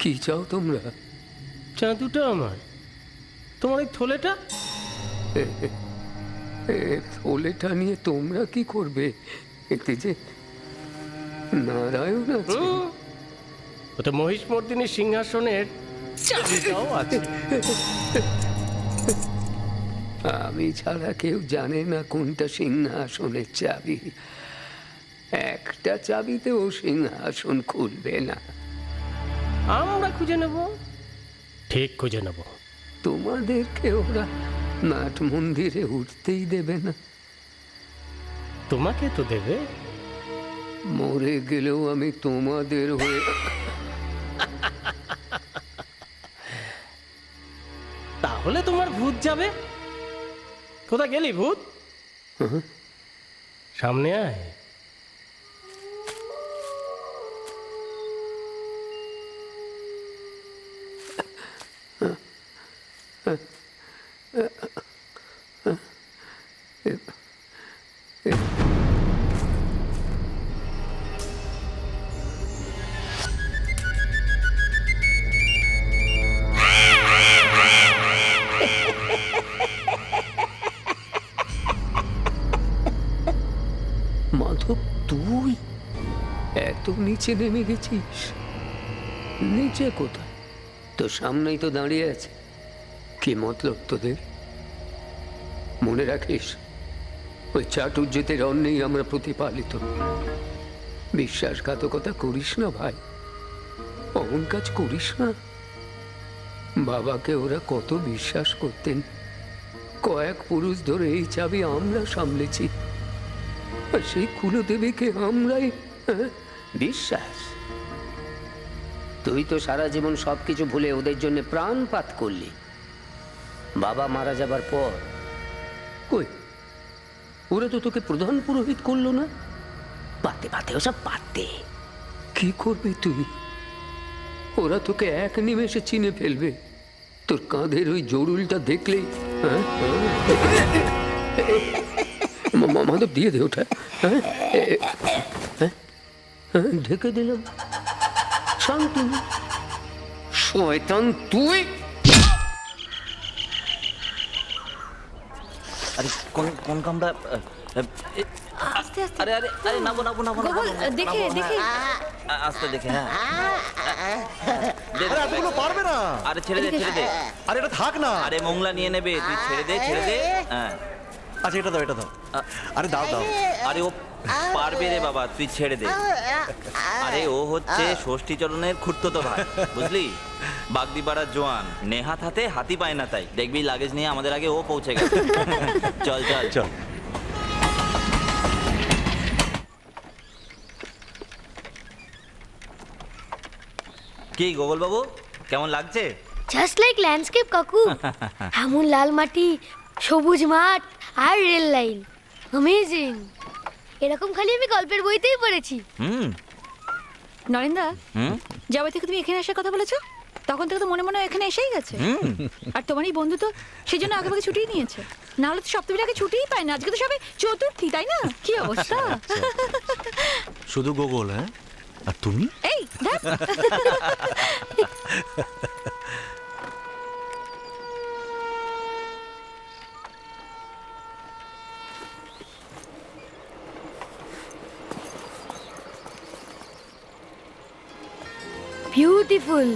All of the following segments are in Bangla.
কি চাও তোমরা? চাঁদুটা আমার, তোমার এই থলেটা? থলেটা নিয়ে তোমরা কি করবে? এতে যে নারায়ণ আছে। ওটা মহিষমর্দিনী সিংহাসনের চাবিটাও আছে। আমি ছাড়া কেউ জানে না কোনটা সিংহাসনের চাবি। একটা চাবিতেও সিংহাসন খুলবে না। আমরা খুঁজে নেব, ঠিক খুঁজে নেব। তোমাদেরকে ওরা নাট মন্দিরে উঠতেই দেবে না। তোমাকে তো দেবে। মরে গেলেও আমি তোমাদের হয়ে। তাহলে তোমার ভূত যাবে। কোথায় গেলি ভূত? সামনে আয়। মাধব, তুই এত নিচে নেমে গেছিস? নিচে কোথায়? তো সামনেই তো দাঁড়িয়ে আছে। কি মতলব তোদের? মনে রাখিস, ওই চাটুর্যের অন্যেই আমরা প্রতিপালিত। বিশ্বাসঘাতকতা করিস না ভাই, অমন কাজ করিস না। বাবাকে ওরা কত বিশ্বাস করতেন। কয়েক পুরুষ ধরে এই চাবি আমরা সামলেছি, আর সেই কুলদেবীকে আমরাই বিশ্বাস। তুই তো সারা জীবন সবকিছু ভুলে ওদের জন্য প্রাণপাত করলি। বাবা মারা যাবার পর কই, ওরা তো তোকে প্রধান পুরোহিত করলো না? পাতে পাতে ওসব পাতে। কি করবি তুই? ওরা তোকে এক নিমেষে চিনে ফেলবে। তোর কাঁধের ওই জরুলটা দেখলেই। মাধব, দিয়ে দে ওটা। ঢেকে দিলাম। শান্তি শয়তান তুই। আরে কোন কামড়া? আস্তে আস্তে। আরে আরে আরে নাবো নাবো নাবো গোগল, দেখে দেখে। আস্তে দেখে। হ্যাঁ আরে এতগুলো পারবে না। আরে ছেড়ে দে ছেড়ে দে। আরে এটা থাক না। আরে মোংলা নিয়ে নেবে, তুই ছেড়ে দে ছেড়ে দে। হ্যাঁ আচ্ছা এটা দাও, এটা দাও। আরে দাও দাও। আরে ও পারবে রে বাবা, তুই ছেড়ে দে। আরে ও হচ্ছে ষষ্ঠী চরণের খুঁড়তো ভাই, বুঝলি? বাগদিপাড়ার জোয়ান, নেহাত হাতে হাতি পায় না, তাই দেখবি লাগেজ নিয়ে আমাদের আগে ও পৌঁছে গেছে। চল চল চল। কি গোগল বাবু, কেমন লাগছে? জাস্ট লাইক ল্যান্ডস্কেপ কাকু। এমন লাল মাটি, সবুজ মাঠ আর রেল লাইন, অ্যামেজিং। এরকম খালি আমি গল্পের বইতেই পড়েছি। নরেন্দা, হুম যাবে থেকে তুমি এখানে আসার কথা বলেছো, তখন থেকে তো মনে মনে এখানে এসেই গেছে। আর তোমার এই বন্ধু তো সেই জন্য আগে ছুটি নিয়েছে, না হলে তো সপ্তাহের আগে ছুটিই পায় না। আজকে তো সবে চতুর্থী, তাই না? কি অবস্থা! শুধু গোগল? হ্যাঁ, আর তুমি? এই দেখ, বিউটিফুল।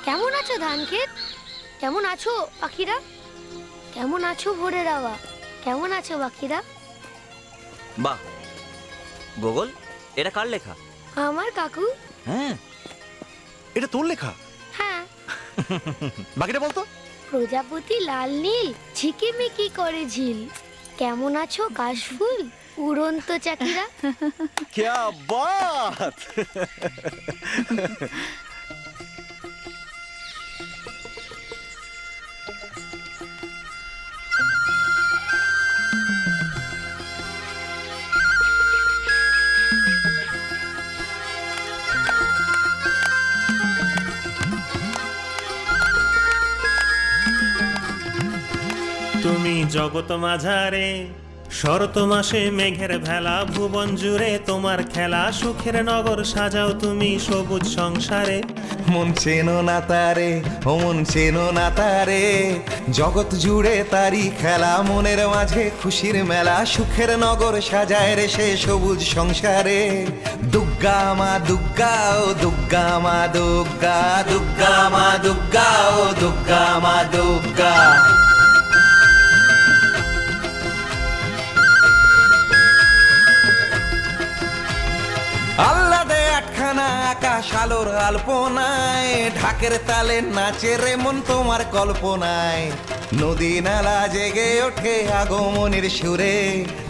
কেমন আছো ধানক্ষেত? কেমন আছো পাখিরা? কেমন আছো ভোরের আওয়া? কেমন আছো পাখিরা? বাহ গোগল, এটা কার লেখা? আমার কাকু। হ্যাঁ এটা তোর লেখা? হ্যাঁ, বাকিটা বলতো। প্রজাপতি লাল নীল ঝিকিমিকি করে ঝিল, কেমন আছো কাশফুল উড়ন্ত চাকিরা। क्या बात। তুমি জগৎ মাঝারে শরৎ মাসে মেঘের ভেলা, ভুবন জুড়ে তোমার খেলা, সুখের নগর সাজাও তুমি সবুজ সংসারে। মন চেনো না তারে, ও মন চেনো না তারে, জগৎ জুড়ে তারি খেলা, মনের মাঝে খুশির মেলা, সুখের নগর সাজায় রে সে সবুজ সংসারে। দুর্গা মা দুর্গা, ও দুর্গা মা দুর্গা, দুর্গা মা দুর্গা, ও দুর্গা মা দুর্গা। আল্লাদে আটখানা আকাশ আলোর আলপনায়, ঢাকের তালে নাচে রে মন তোমার কল্পনায়, নদী নালা জেগে ওঠে আগমনের সুরে।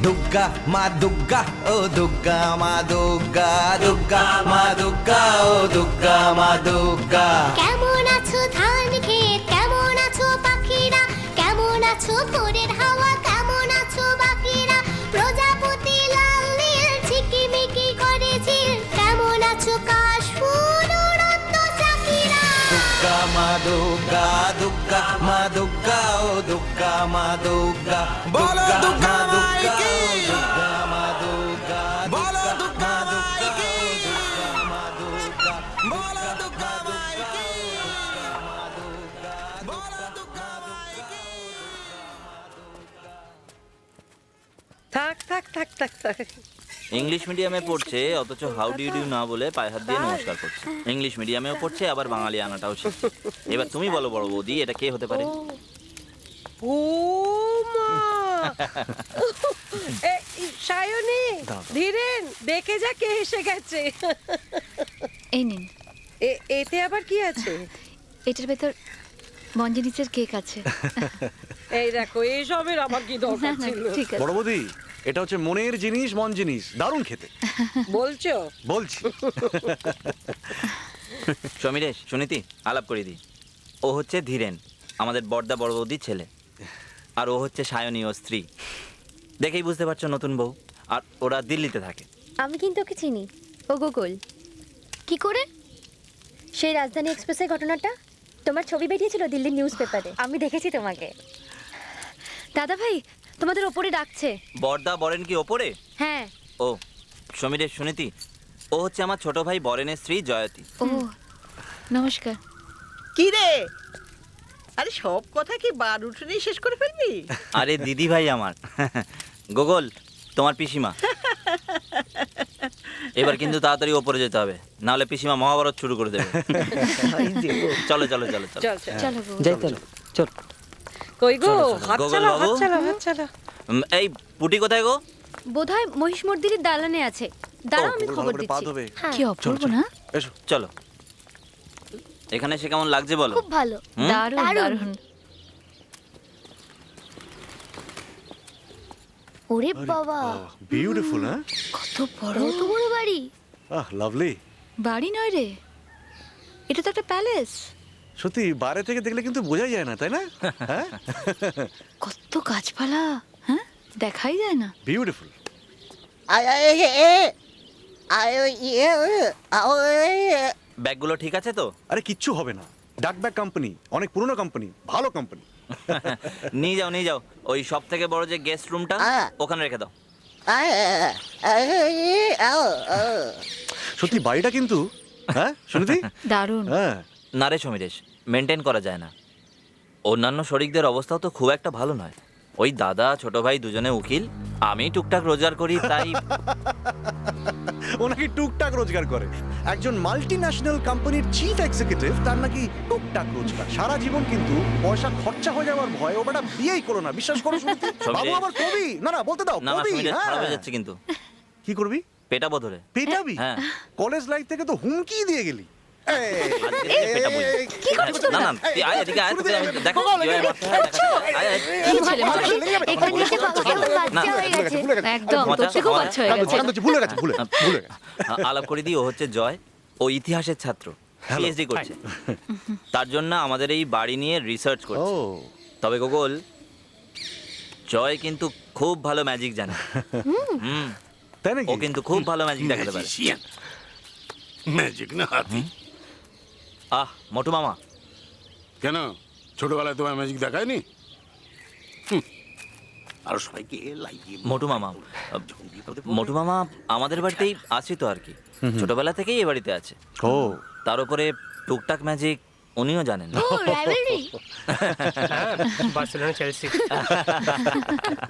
দুর্গা মা দুর্গা, ও দুর্গা মা দুর্গা, দুর্গা মা দুর্গা, ও দুর্গা মা দুর্গা। কেমন আছো ধান ক্ষেত, কেমন আছো পাখিরা, কেমন আছো ভোরের হাওয়া, কেমন আছো বাকিরা, প্রজাপতি লাল নীল ঝিকিমিকি করে ঝিল, কেমন আছো কাশফুল উড়ন্ত চাকিরা। দুর্গা মা দুর্গা, দুর্গা মা দুর্গা, ও দুর্গা মা দুর্গা, বলো দুর্গা দুর্গা, ও দুর্গা মা দুর্গা, বলো দুর্গা দুর্গা, ও দুর্গা মা দুর্গা, বলো দুর্গা মাইকে, মা দুর্গা, বলো দুর্গা মাইকে। থাক থাক থাক থাক থাক। ইংলিশ মিডিয়ামে পড়ছে অথচ হাউ ডু ইউ না বলে পায়ে হাত দিয়ে নমস্কার করছে। ইংলিশ মিডিয়ামেও পড়ছে আবার বাঙালি আনাটাও শিখছে। এবার তুমি বলো বড় বৌদি, এটা কে হতে পারে? ও মা, সায়নী ধীরেন, দেখে যা কে এসে গেছে। এই নিন, এতে আবার কি আছে? এটার ভেতর মঞ্জিনিসের কেক আছে। এই দেখো, এইসবের আমার কি না দরকার না ছিল? ঠিক আছে। বড় বৌদি, এটা হচ্ছে মনের জিনিস, মন জিনিস, দারুণ খেতে। বলছো? বলছি। সমীরেশ, সুনীতি, আলাপ করে দিই। ও হচ্ছে ধীরেন, আমাদের বড়দা বড় বৌদির ছেলে। আর ও হচ্ছে সায়নী, ও স্ত্রী। দেখেই বুঝতে পারছো নতুন বউ। আর ওরা দিল্লিতে থাকে। আমি কিন্তু ওকে চিনি, ও গোকুল। কি করে? সেই রাজধানী এক্সপ্রেসের ঘটনাটা তোমার ছবি বেরিয়েছিল দিল্লির নিউজ পেপারে, আমি দেখেছি তোমাকে। দাদা ভাই তোমাদের ওপরে ডাকছে। বড়দা বরেন কি ওপরে? হ্যাঁ। ও সমীরেশ, সুনীতি, ও হচ্ছে আমার ছোট ভাই বরেনের স্ত্রী জয়তী। ও নমস্কার। কি রে, আরে সব কথা কি বার উঠোনেই শেষ করে ফেলবি? আরে দিদি ভাই আমার। গোগল, তোমার পিসিমা। এবার কিন্তু তাড়াতাড়ি ওপরে যেতে হবে, নাহলে পিসিমা মহাভারত শুরু করে দেবে। চলো চলো চলো চলো। চল চল। চলো গো। যাই তাহলে, চল। কই গো, চলো, চলো। হাত গোগল চালাও, বাবু। হাত চালাও, হাত চালাও। এই পুটি কোথায় গো? বোধহয় মহিষ মর্দিনীর দালানে আছে, দাঁড়াও আমি ভালো খবর করে পা দিচ্ছি। ধোবে। হ্যাঁ, কি অপূর্ব না? এসো। চলো। এখানে সে কেমন লাগছে বলো? খুব ভালো। হুম? দারুণ দারুণ। দারুণ। ওরে বাবা, বিউটিফুল। হ্যাঁ, কত বড় কত বড় বাড়ি। আহ লাভলি। বাড়ি নয় রে, এটা তো একটা প্যালেস। সত্যি বাইরে থেকে দেখলে কিন্তু বোঝাই যায় না, তাই না? হ্যাঁ, কত গাছপালা, হ্যাঁ দেখাই যায় না। বিউটিফুল। ব্যাগগুলো ঠিক আছে তো? আরে কিচ্ছু হবে না, ডাক ব্যাগ কোম্পানি, অনেক পুরনো কোম্পানি, ভালো কোম্পানি। নিয়ে যাও নিয়ে যাও, ওই সব থেকে বড় যে গেস্ট রুমটা ওখানে রেখে দাও। সত্যি বাড়িটা কিন্তু, হ্যাঁ শুনতি? দারুণ। হ্যাঁ, না রে সমীরেশ, মেনটেন করা যায় না। অন্যান্য শরিকদের অবস্থাও তো খুব একটা ভালো নয়। ওই দাদা ছোট ভাই দুজনে উকিল, আমি টুকটাক রোজগার করি, তাই ও নাকি টুকটাক রোজগার করে। একজন মাল্টি ন্যাশনাল কোম্পানির চিফ এক্সিকিউটিভ, তার নাকি টুকটাক রোজগার। সারা জীবন কিন্তু পয়সা খরচা হয়ে যাওয়ার ভয় ও বেটা বিয়েই করো না, বিশ্বাস করো শুনতি? বাবু আমার কবি, না না বলতে দাও, না না কবি। সমীরেশ, খারাপ হয়ে হ্যাঁ, যাচ্ছে কিন্তু। কি করবি? পেটাবো ধরে। পেটাবি? হ্যাঁ। কলেজ লাইফ থেকে তো হুমকি দিয়ে গেলি। এটা বুঝলি। কি করছো না তোমরা? না তুই আয় এদিকে আয়, তোকে আমি দেখ কিভাবে মারতে হয় দেখাচ্ছি। আয়, আয়। কি ছেলে মানুষ? এখান থেকে বাবা কেমন বাচ্চা হয়ে গেছে একদম তোর থেকেও বাচ্চা হয়ে গেছে। ভুলে গেছে ভুলে গেছে আলাপ করে দিই, ও হচ্ছে জয়, ও ইতিহাসের ছাত্র, পিএইচডি করছে। তার জন্য আমাদের এই বাড়ি নিয়ে রিসার্চ ও করছে। তবে গোগল, জয় কিন্তু খুব ভালো ম্যাজিক জানে। হুম, তাই ও নাকি কিন্তু খুব ভালো ম্যাজিক দেখাতে পারে। ম্যাজিক না হাতি। আহ মোটু মামা, কেন ছোটবেলায় তোমার ম্যাজিক দেখায়নি? হুম, আর সবাইকে লাগিয়ে মোটু মামা, মোটু মামা আমাদের বাড়িতেই আছে তো আর কি, ছোটবেলা থেকেই এ বাড়িতে আছে। ও তার উপরে টুকটাক ম্যাজিক উনিও জানেন না। ও রাইভালরি বার্সেলোনা চেলসি।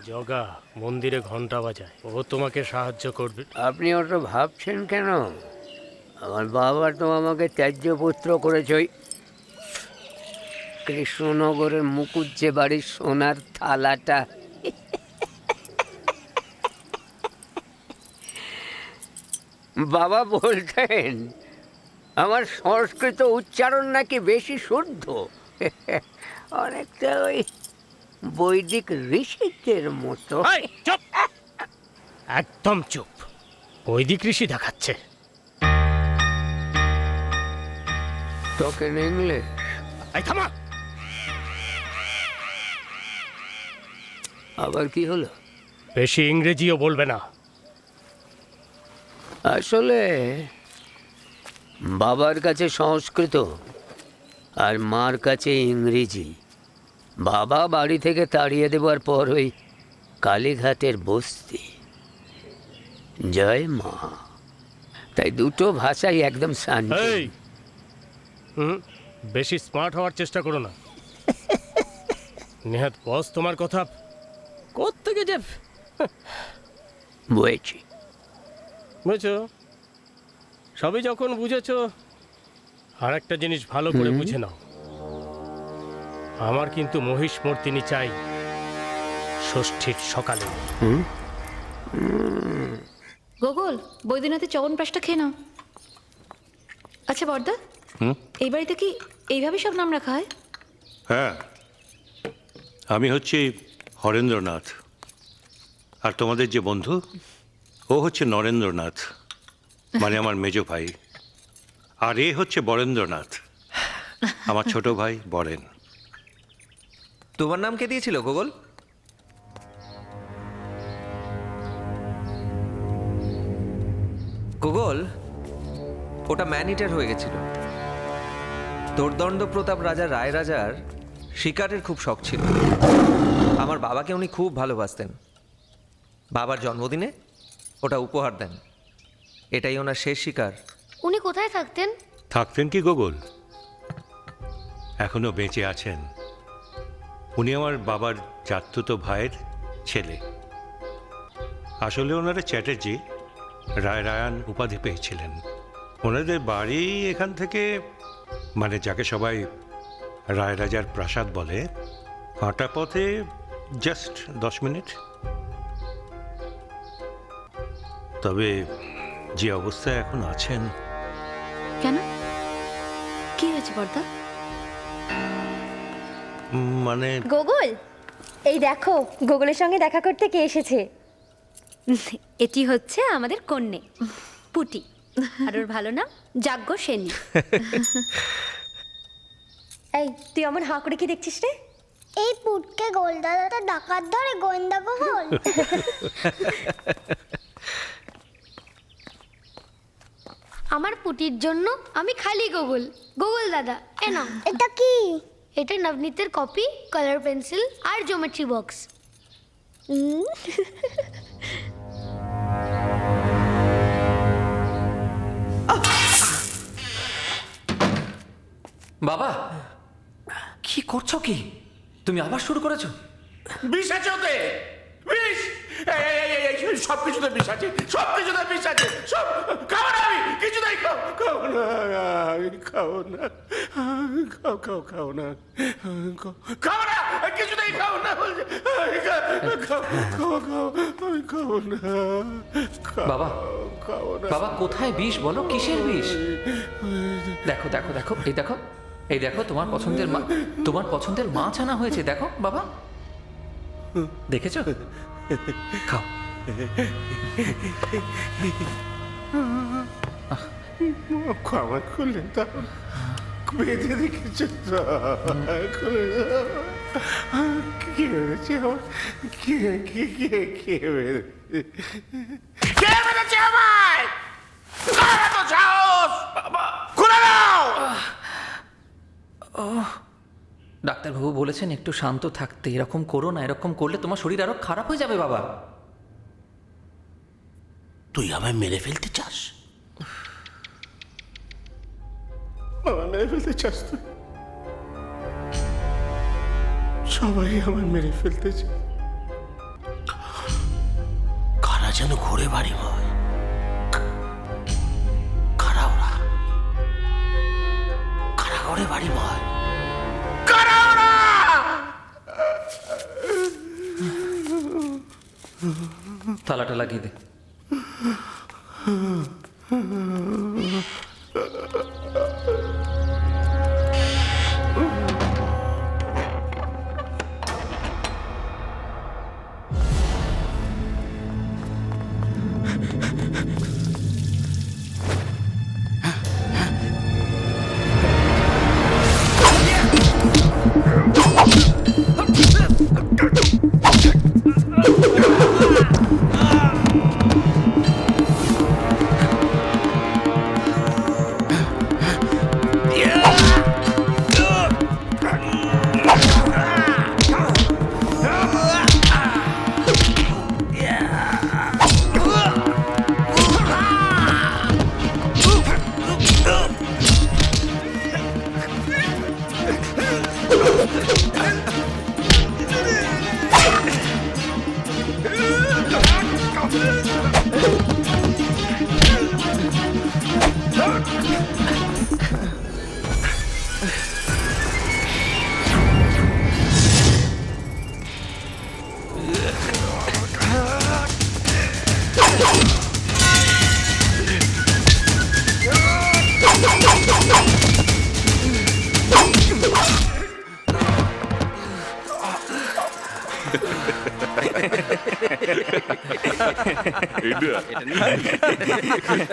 জগা মন্দিরে ঘন্টা বাজায়, ও তোমাকে সাহায্য করবে। আপনি ওটা ভাবছেন কেন? আমার বাবা তো আমাকে ত্যায্য পুত্র করেছে ওই কৃষ্ণনগরের মুকুজ্জে বাড়ির সোনার থালাটা। বাবা বলতেন আমার সংস্কৃত উচ্চারণ নাকি বেশি শুদ্ধ, অনেকটা ওই বৈদিক ঋষিদের মতো। এই, চুপ! একদম চুপ। বৈদিক ঋষি দেখাচ্ছে। Token English. এই থামা! আবার কি হলো? বেশি ইংরেজিও বলবে না। আসলে বাবার কাছে সংস্কৃত আর মার কাছে ইংরেজি। বাবা বাড়ি থেকে তাড়িয়ে দেবার পর ওই কালীঘাটের বস্তি, জয় মা, তাই দুটো ভাষাই একদম শান্তি। এই বেশি স্মার্ট হওয়ার চেষ্টা করো না। নেহাত বস তোমার কথা কোত্থেকে যে বুঝেছি। বুঝেছো? সবই যখন বুঝেছো, আর একটা জিনিস ভালো করে বুঝে নাও। আমার কিন্তু মহিষ মর্তিনি চাই ষষ্ঠীর সকালে। গোগল, বৈদ্যনাথের চবনপ্রাশটা খেয়ে নাও। আচ্ছা বর্দা, এই বাড়িতে কি এইভাবে সব নাম রাখা হয়? হ্যাঁ, আমি হচ্ছি হরেন্দ্রনাথ, আর তোমাদের যে বন্ধু ও হচ্ছে নরেন্দ্রনাথ, মানে আমার মেজ ভাই। আর এ হচ্ছে বরেন্দ্রনাথ, আমার ছোট ভাই বরেন। তোমার নাম কে দিয়েছিল গোগল? গোগল, ওটা ম্যান ইটার হয়ে গেছিল। তোর দণ্ড প্রতাপ রাজা রায় রাজার শিকারের খুব শখ ছিল। আমার বাবাকে উনি খুব ভালোবাসতেন। বাবার জন্মদিনে ওটা উপহার দেন। এটাই ওনার শেষ শিকার। উনি কোথায় থাকতেন? থাকতেন কি গোগল? এখনো বেঁচে আছেন। উনি আমার বাবার চাতুতো ভাইয়ের ছেলে। আসলে ওনারা চ্যাটার্জি রায় রায়ান উপাধি পেয়েছিলেন। ওনাদের বাড়ি এখান থেকে, মানে যাকে সবাই রায় রাজার প্রাসাদ বলে, হাঁটা পথে জাস্ট 10 মিনিট। তবে যে অবস্থায় এখন আছেন। কেন, কি হয়েছে বর্দা? মানে গোগল, এই দেখো গোগলের সঙ্গে দেখা করতে কে এসেছে। এটি হচ্ছে আমাদের কন্যে পুটি, আর ওর ভালো নাম যাজ্ঞ সেনী। এই তুই আমার হাঁ করে কি দেখছিস রে? এই পুটকে গোলদাদাটা ডাকাত ধরে গোয়েন্দা গোগল। আমার পুটির জন্য আমি খালি গোগল। গোগল দাদা এ নাও। এটা কি? এটা নবনীতের কপি, কালার পেন্সিল আর জিওমেট্রি বক্স। বাবা, কি করছো কি? তুমি আবার শুরু করেছো? বিষ আছে ওতে, বিষ! সব কিছুতে বিষ আছে, সব কিছুতে বিষ আছে, সব খাও না। আমি কিছুতেই খাও না, খাও না, খাও না, খাও না, খাও না। কিছুতেই খাবো না বলছে। আমি খাবো না। বাবা বাবা কোথায় বিষ বলো, কিসের বিষ? দেখো দেখো দেখো, এই দেখো, এই দেখো, তোমার পছন্দের মাছ আনা হয়েছে, দেখো বাবা, দেখেছো? খাও। আমার খুললেন তখন বেঁধে রেখেছে তো। কি বেড়েছে আমার? কে বেড়েছে আমায়? কার এত সাহস? খুলে দাও। ডাক্তারবাবু বলেছেন একটু শান্ত থাকতে, এরকম করো না, এরকম করলে তোমার শরীর আরো খারাপ হয়ে যাবে বাবা। তুই আমায় মেরে ফেলতে চাস? আমায় মেরে ফেলতে চাস তুই? সবাই আমায় মেরে ফেলতে চায়। কারা যেন ঘুরে বাড়ি হয়, কারা ওরা? কারা ঘুরে বাড়ি হয়? কারা ওরা? থালাটা লাগিয়ে দে।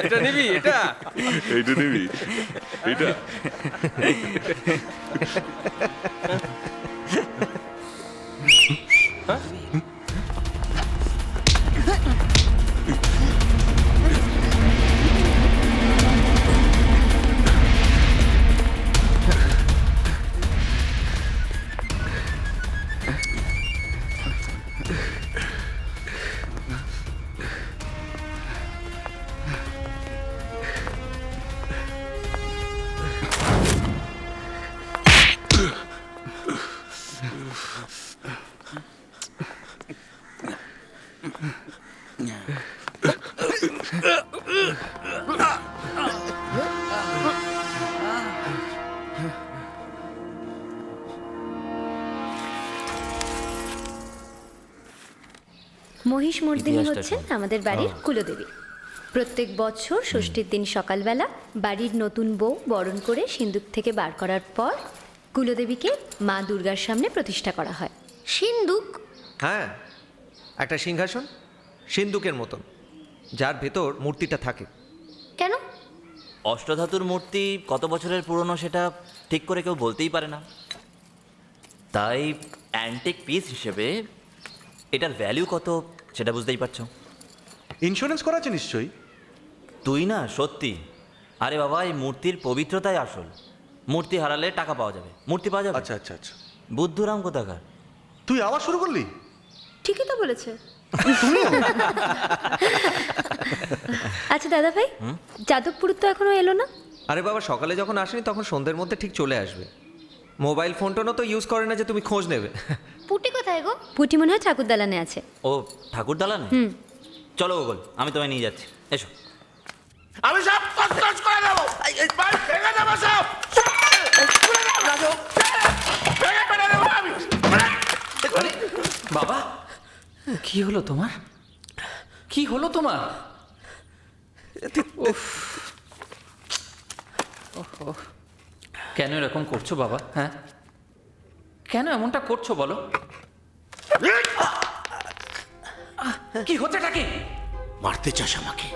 এটা নিবি, এইটা নিবি, এটা মহিষমর্দিনী হচ্ছেন আমাদের বাড়ির কুলদেবী। প্রত্যেক বছর ষষ্ঠীর দিন সকালবেলা বাড়ির নতুন বউ বরণ করে সিন্দুক থেকে বার করার পর কুলদেবীকে মা দুর্গার সামনে প্রতিষ্ঠা করা হয়। সিন্দুক? হ্যাঁ, একটা সিংহাসন সিন্দুকের মতন, যার ভেতর মূর্তিটা থাকে। কেন? অষ্টধাতুর মূর্তি কত বছরের পুরনো সেটা ঠিক করে কেউ বলতেই পারে না, তাই অ্যান্টিক পিস হিসেবে এটার ভ্যালু কত সেটা বুঝতেই পারছো। ইন্স্যুরেন্স করা আছে নিশ্চয়ই? তুই না সত্যি, আরে বাবা এই মূর্তির পবিত্রতাই আসল। মূর্তি হারালে টাকা পাওয়া যাবে, মূর্তি পাওয়া যাবে। আচ্ছা আচ্ছা আচ্ছা। বুদ্ধুরাম কোথাকার? তুই আবার শুরু করলি? ঠিকই তো বলেছে। আচ্ছা দাদা ভাই, যাদবপুর তো এখনো এলো না? আরে বাবা, সকালে যখন আসেনি তখন সন্ধ্যের মধ্যে ঠিক চলে আসবে। মোবাইল ফোন টোনও তো ইউজ করে না যে তুমি খোঁজ নেবে। পুটি কোথায় গো? পুটি মনে হয় ঠাকুর দালানে আছে। ও ঠাকুর দালানে? চলো ওগল, আমি তোমায় নিয়ে যাচ্ছি, এসো। আমি সব কষ্ট করে দেবো, ভেঙে দেবো সব, ভেঙে দেবো আমি। কি হলো তোমার? কি হলো তোমার? উফ। ওহো। কেন এরকম করছো বাবা? হ্যাঁ, কেন এমনটা করছো বলো? কি হচ্ছেটা কি? মারতে চাস আমাকে?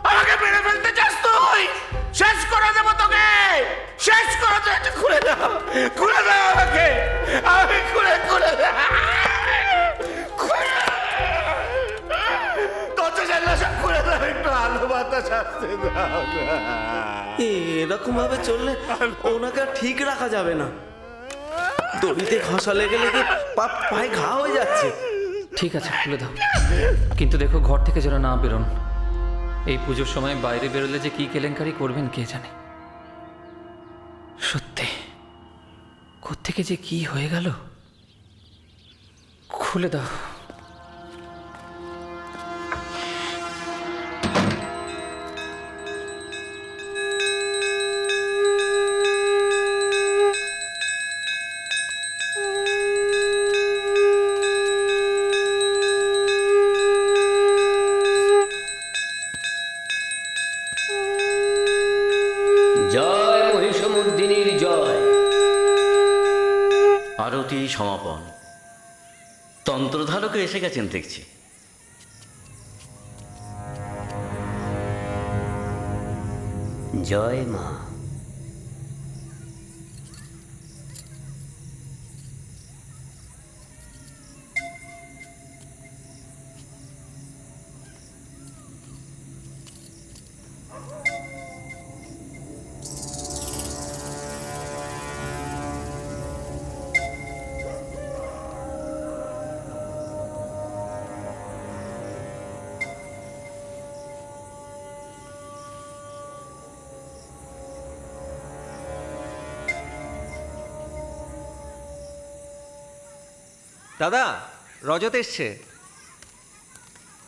আমাকে মেরে ফেলতে চাস তুই? শেষ করে দেবো তোকে, শেষ করে দে। এটা খুলে দাও, খুলে দাও আমাকে, আমি খুলে দাও। কত জানলা সব খুলে দাও, একটু আলো বাতাস আসতে দাও না। এরকম ভাবে চললে ওনাকে আর ঠিক রাখা যাবে না। দড়িতে ঘষা লেগে লেগে পায়ে ঘা হয়ে যাচ্ছে। ঠিক আছে, খুলে দাও, কিন্তু দেখো ঘর থেকে যেন না বেরোন। এই পুজোর সময় বাইরে বেরোলে যে কি কেলেঙ্কারি করবেন কে জানে। সত্যি কোত্থেকে যে কি হয়ে গেল। খুলে দাও। জয় মহিষমর্দিনীর জয়। আরতি সমাপন। তন্ত্রধারকে এসে গেছেন দেখছি। জয় মা। দাদা, রজত এসছে।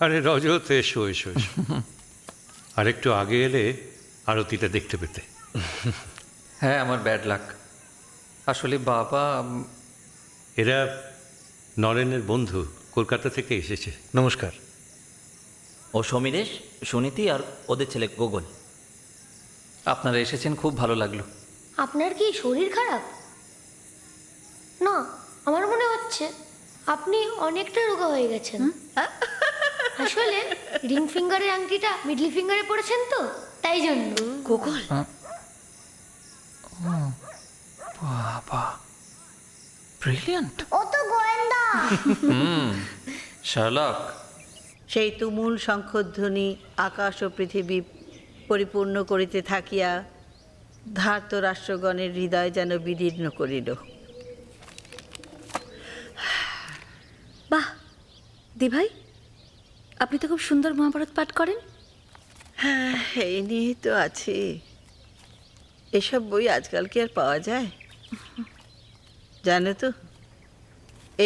আরে রজত, এসো এসো এসো। আর একটু আগে এলে আরতিটা দেখতে পেতে। হ্যাঁ, আমার ব্যাড লাক। আসলে বাবা, এরা নরেনের বন্ধু, কলকাতা থেকে এসেছে। নমস্কার। ও সমীরেশ, সুনীতি আর ওদের ছেলে গোগল। আপনারা এসেছেন, খুব ভালো লাগলো। আপনার কি শরীর খারাপ? না, আমার মনে হচ্ছে আপনি অনেকটা রোগা হয়ে গেছেন। আসলে রিং ফিঙ্গারের আংটিটা মিডল ফিঙ্গারে পড়েছেন তো, তাই জন্য। গোগল, বাবা ব্রিলিয়ান্ট। ও তো গোয়েন্দা। শার্লক। সেই তুমুল শঙ্খধ্বনি আকাশ ও পৃথিবী পরিপূর্ণ করিতে থাকিয়া ধার্ত রাষ্ট্রগণের হৃদয় যেন বিদীর্ণ করিল। বাহ দি ভাই, আপনি তো খুব সুন্দর মহাভারত পাঠ করেন। হ্যাঁ, এই নিয়েই তো আছি। এসব বই আজকাল কি আর পাওয়া যায়? জানো তো,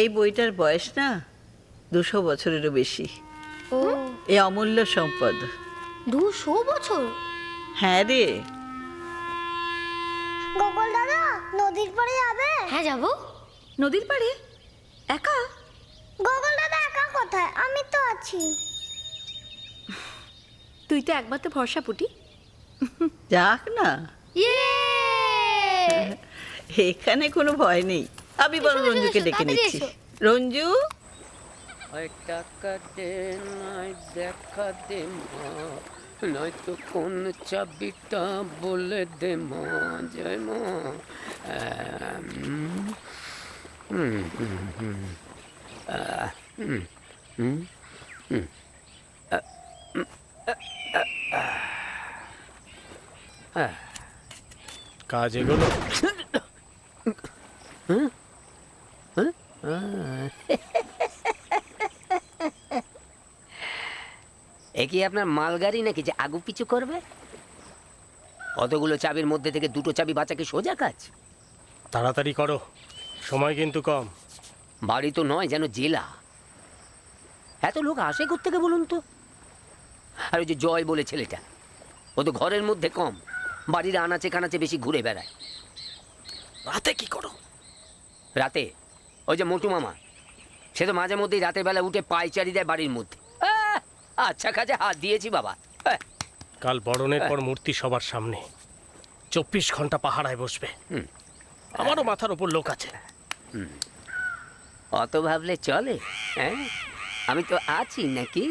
এই বইটার বয়স না 200 বছরেরও বেশি। ও, এ অমূল্য সম্পদ। 200 বছর? হ্যাঁ রে। গোপাল দাদা, নদীর পাড়ে যাবে? হ্যাঁ, যাব। নদীর পাড়ে একা? গোপাল দাদা একা কোথায়? আমি তো আছি। তুই তো একবার তো ভরসা পুটি। যাক না, ইয়ে! এখানে কোনো ভয় নেই। আমি বরং রঞ্জুকে ডেকে নিচ্ছি। রঞ্জু, ওই টাকা দে নয় দেখা দে মা, নয়তো কোন চাবিটা বলে দে মা। জয় মা। কাজ এগোলো? এ কি আপনার মালগাড়ি নাকি যে আগু পিছু করবে? অতগুলো চাবির মধ্যে থেকে দুটো চাবি বাঁচা কি সোজা কাজ? তাড়াতাড়ি করো, সময় কিন্তু কম। বাড়ি তো নয়, যেন জেলা। এত লোক আসে কোত্থেকে বলুন তো? আর ওই যে জয় বলে ছেলেটা, ও তো ঘরের মধ্যে কম, বাড়ির আনাচে কানাচে বেশি ঘুরে বেড়ায়। রাতে কি করো? রাতে ওই যে মোটু মামা, সে তো মাঝে মধ্যেই রাতের বেলা উঠে পায়চারি দেয় বাড়ির মধ্যে। আচ্ছা কাজে হাত দিয়েছি বাবা। কাল বরণের পর মূর্তি সবার সামনে 24 ঘন্টা পাহারায় বসবে। আমারও মাথার উপর লোক আছে। অত ভাবলে চলে? হ্যাঁ, আমি তো আছি নাকি?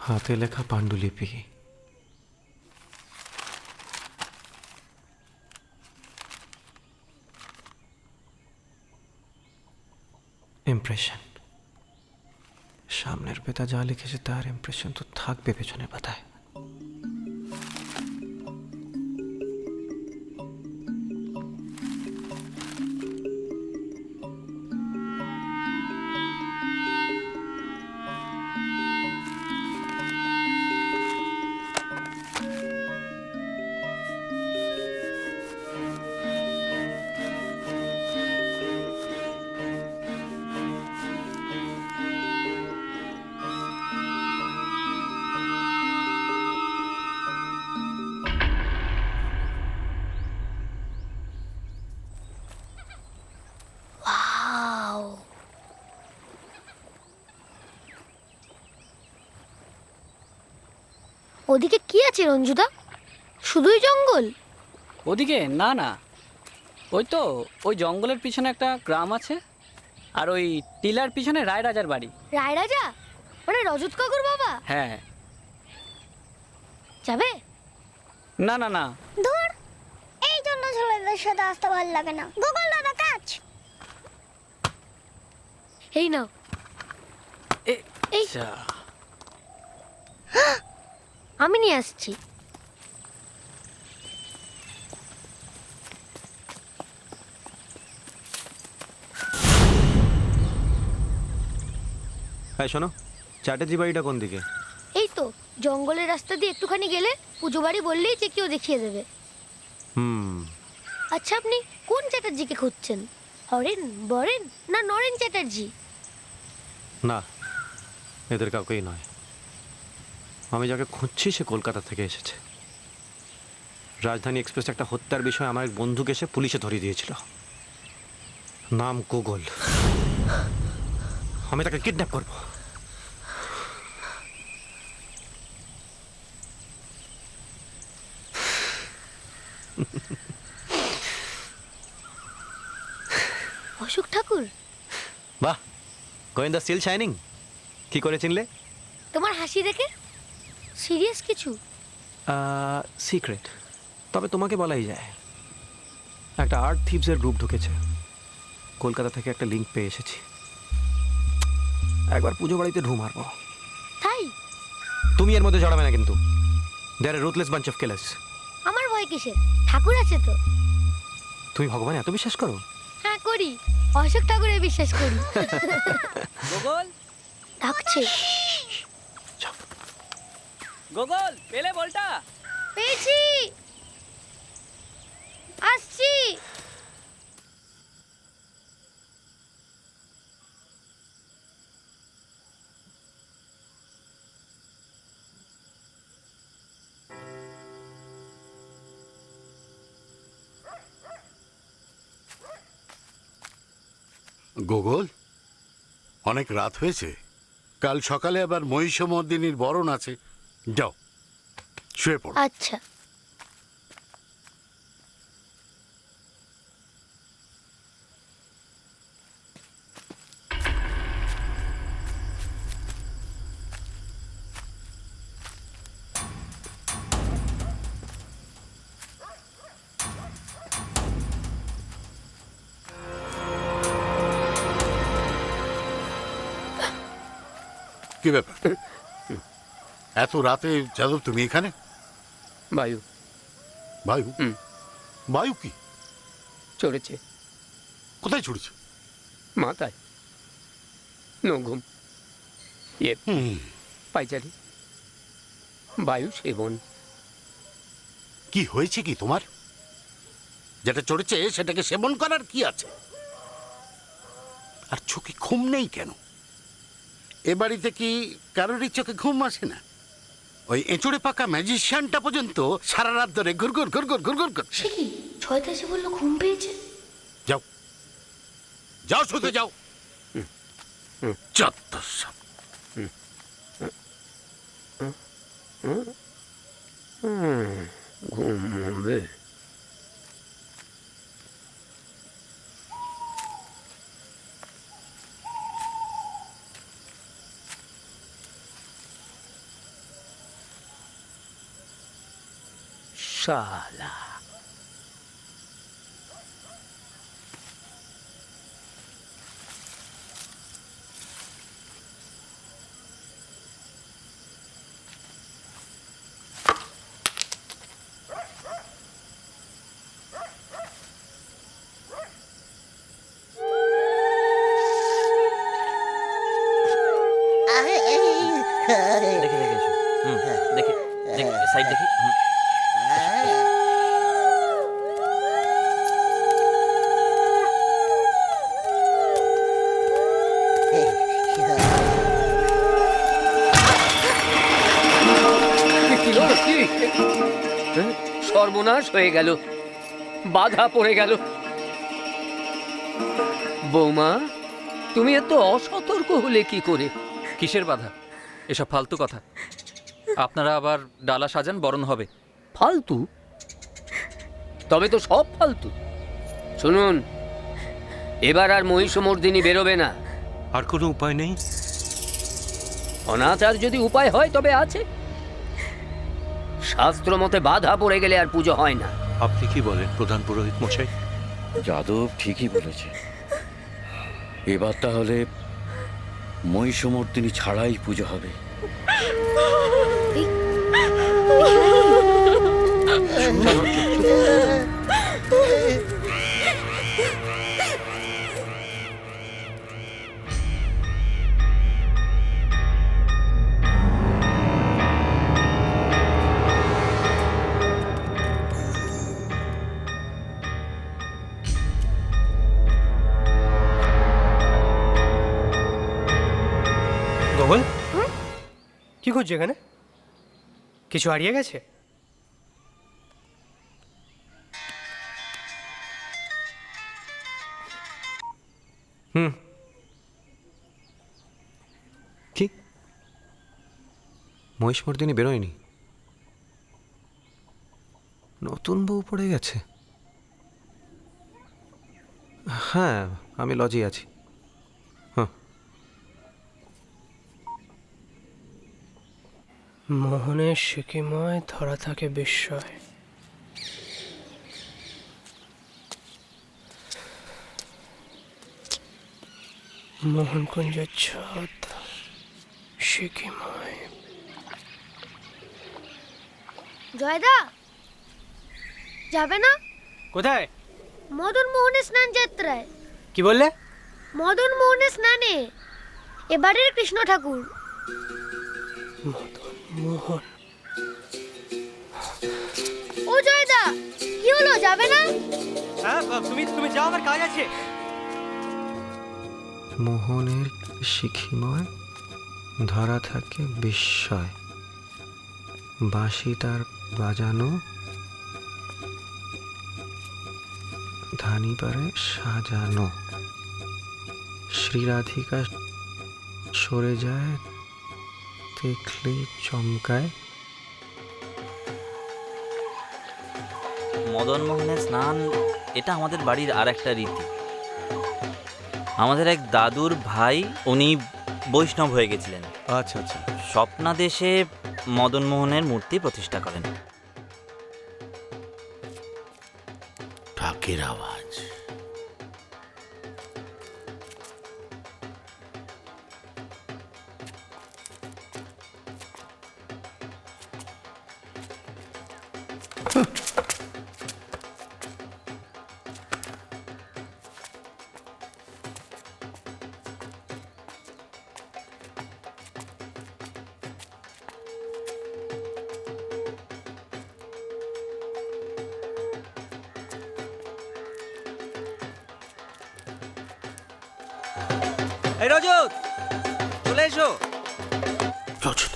হাতে লেখা পাণ্ডুলিপি। ইমপ্রেশন। সামনের পাতা যা লিখেছে তার ইমপ্রেশন তো থাকবে পেছনের পাতায়। ওদিকে কি আছে রঞ্জুদা? শুধুই জঙ্গল? ওদিকে না না, ওই তো ওই জঙ্গলের পিছনে একটা গ্রাম আছে, আর ওই টিলার পিছনে রায়রাজার বাড়ি। রায়রাজা মানে রজত কাকুর বাবা? হ্যাঁ। যাবে? না না না, ধুর, এই জন্য ছেলেদের সাথে আসতে ভালো লাগে না। গুগল দাদা কাজ। এই নাও। এই আমি নিয়ে আসছি। শোনো, চ্যাটার্জি বাড়িটা কোন দিকে? এই তো জঙ্গলের রাস্তা দিয়ে একটুখানি গেলে পুজো বাড়ি বললেই যে কেউ দেখিয়ে দেবে। আচ্ছা, আপনি কোন চ্যাটার্জিকে খুঁজছেন? হরেন, বরেন না নরেন চ্যাটার্জি? না, এদের কাউকেই নয়। আমি যাকে খুঁজছি সে কলকাতা থেকে এসেছে। রাজধানী এক্সপ্রেস একটা হত্যার বিষয়ে আমার এক বন্ধুকে এসে পুলিশে ধরিয়ে দিয়েছিল। নাম গুগল। আমি তাকে কিডন্যাপ করব। অশোক ঠাকুর। বাহ, গোয়েন্দা স্টিল শাইনিং। কি করে চিনলে? তোমার হাসি দেখে। সিরিয়াস কিছু? সিক্রেট, তবে তোমাকে বলাই যায়। একটা আর্ট থিপসের গ্রুপ ঢুকেছে। কলকাতা থেকে একটা লিঙ্ক পেয়ে এসেছি। একবার পুজো বাড়িতে ঢু মারবো। তাই? তুমি এর মধ্যে জড়াবে না কিন্তু। দে আর রুথলেস বাঞ্চ অফ কিলার্স। আমার ভয় কিসের? ঠাকুর আছে তো। তুমি ভগবান এত বিশ্বাস করো? হ্যাঁ করি, অশোক ঠাকুরে বিশ্বাস করি। গোগল ডাকছে। গোগল, পেলে বলটা? পেয়েছি, আসছি। গোগল, অনেক রাত হয়েছে। কাল সকালে আবার মহিষমর্দিনীর বরণ আছে। যাও, শুয়ে পড়ো। আচ্ছা। কি ব্যাপার? এত রাতে যাদব তুমি এখানে? বায়ু। বায়ু? বায়ু কি চড়েছে? কোথায় চড়েছে? মাথায়। নো ঘুম, পাইচারি, বায়ু সেবন। কি হয়েছে কি তোমার? যেটা চড়েছে সেটাকে সেবন করার কি আছে? আর চোখে ঘুম নেই কেন? এ বাড়িতে কি কারোরই চোখে ঘুম আসে না? ওই এঁচড়ে পাকা ম্যাজিশিয়ানটা পর্যন্ত সারা রাত ধরে ঘুরঘুর ঘুরঘুর ঘুরঘুর করছে। সে কি ছয়টা এসে বললো ঘুম পেয়েছে? যাও যাও, শুতে যাও। যত সব। ঘুমবে। শালা দেখে দেখে এসো। দেখে দেখে সাইড দেখে। সর্বনাশ হয়ে গেল, বাধা পড়ে গেল। বৌমা, তুমি এত অসতর্ক হলে কি করে? কিসের বাধা? এসব ফালতু কথা। আপনারা আবার ডালা সাজান, বরণ হবে। ফালতু? তবে তো সব ফালতু। শুনুন, এবার আর মহিষমর্দিনী বেরোবে না। আর কোনো উপায় নেই? অনাথ আর যদি উপায় হয় তবে আছে। শাস্ত্র মতে বাধা পড়ে গেলে আর পুজো হয় না। আপনি কি বলেন প্রধান পুরোহিত মশাই? যাদব ঠিকই বলেছে। এবার তাহলে মহিষমর্দিনী ছাড়াই পুজো হবে। গগন, কি করছো এখানে? কিছু হারিয়ে গেছে? কি মহিষমর্দিনী বেরোয়নি? নতুন বউ পড়ে গেছে? হ্যাঁ, আমি লজে আছি। মোহনের সিকিময় ধরা থাকে বিস্ময়। মোহনকুঞ্জের ছাদ সিকিময়। জয়দা যাবে না? কোথায়? মদন মোহনের স্নান যাত্রায়। কি বললে? মদন মোহনের স্নানে এবারের কৃষ্ণ ঠাকুর। মোহন। ও জয়দা, কি হলো, যাবে না? হ্যাঁ, তুমি যাও, আমার কাজ আছে। মোহনের শিখিময় ধরা থাকে বিস্ময়, বাঁশি তার বাজানো, ধানি পারে সাজানো, শ্রীরাধিকা সরে যায় দেখলে চমকায়। মদন মোহনের স্নান এটা আমাদের বাড়ির আর একটা রীতি। আমাদের এক দাদুর ভাই, উনি বৈষ্ণব হয়ে গেছিলেন। আচ্ছা আচ্ছা। স্বপ্নাদেশে মদন মোহনের মূর্তি প্রতিষ্ঠা করেন। ঢাকের আওয়াজ। এই রজত, চলে এসো। রজত,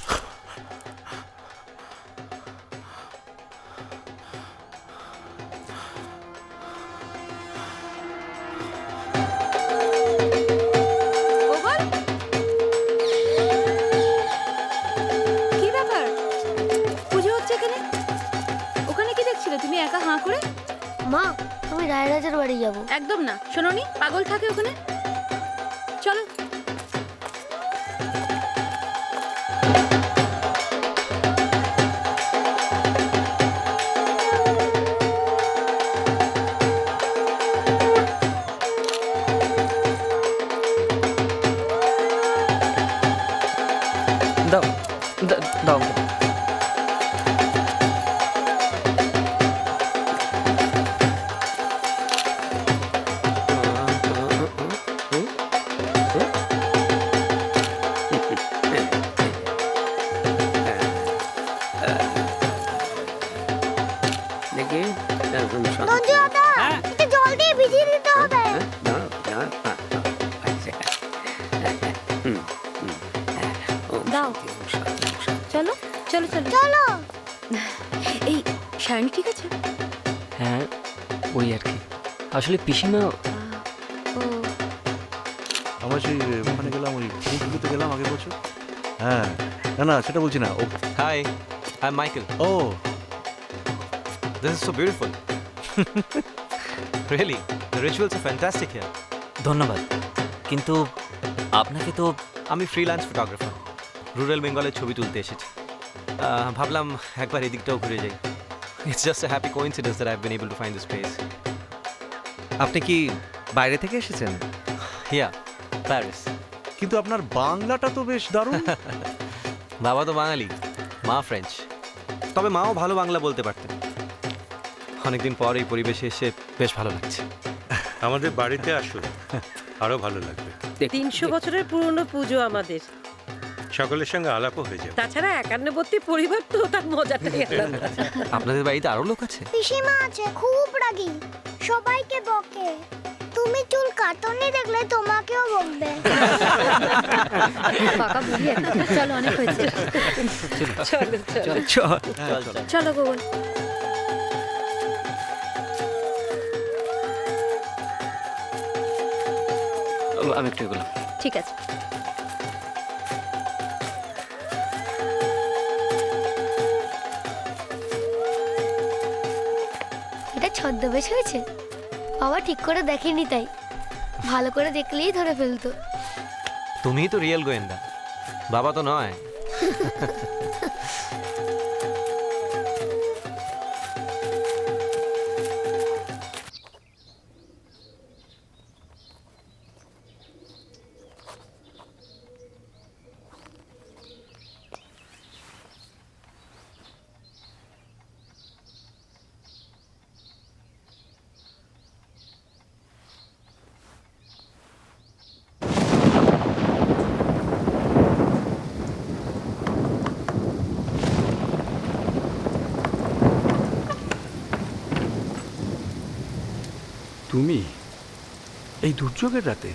রায়রাজের বাড়ি যাব। একদম না, শোনোনি, পাগল থাকে ওখানে। চলো। দাও দাও দেখি একটু জল দিয়ে ভিজিয়ে দিতে হবে। দাও। চলো চলো চলো চলো। এই শায়নি ঠিক আছে? হ্যাঁ ওই আর কি, আসলে পিসিমা আমরা সেই ওখানে গেলাম, ওই ফুটগুলোতে গেলাম আগের বছর। হ্যাঁ, না না সেটা বলছি না। Oh hi, I am Michael. Oh, this is so beautiful. Really, the rituals are fantastic here. ধন্যবাদ, কিন্তু আপনাকে তো আমি ফ্রিল্যান্স ফটোগ্রাফার, রুরাল বেঙ্গলের ছবি তুলতে এসেছি। ভাবলাম একবার এদিকটাও ঘুরে যাই। It's just a happy coincidence that I have been able to find this place. আপনি কি বাইরে থেকে এসেছেন? হিয়া, প্যারিস। কিন্তু আপনার বাংলাটা তো বেশ দারুণ। বাবা তো বাঙালি, মা ফ্রেঞ্চ, তবে মাও ভালো বাংলা বলতে পারতেন। অনেকদিন পর এই পরিবেশে এসে বেশ ভালো লাগছে। আমাদের বাড়িতে আসুন, আরো ভালো লাগবে। 300 বছরের পুরনো পুজো আমাদের, সকলের সঙ্গে আলাপও হয়ে যাবে। তাছাড়া 91 পরিবার তো তার মজাটাই আলাদা। আপনাদের বাড়িতে আরো লোক আছে? পিসিমা আছে, খুব রাগী, সবাইকে বকে। তুমি চুল কাটনি দেখলে তোমাকেও বকবে। পাকা বুড়ি একটা। চলো, অনেক হয়েছে। চলো চলো চলো গোবল। আমি একটু এগুলো। ঠিক আছে। এটা ছদ্মবেশ হয়েছে, বাবা ঠিক করে দেখেনি, তাই ভালো করে দেখলেই ধরে ফেলতো। তুমিই তো রিয়েল গোয়েন্দা, বাবা তো নয়। তুমি এই দুর্যোগের রাতে?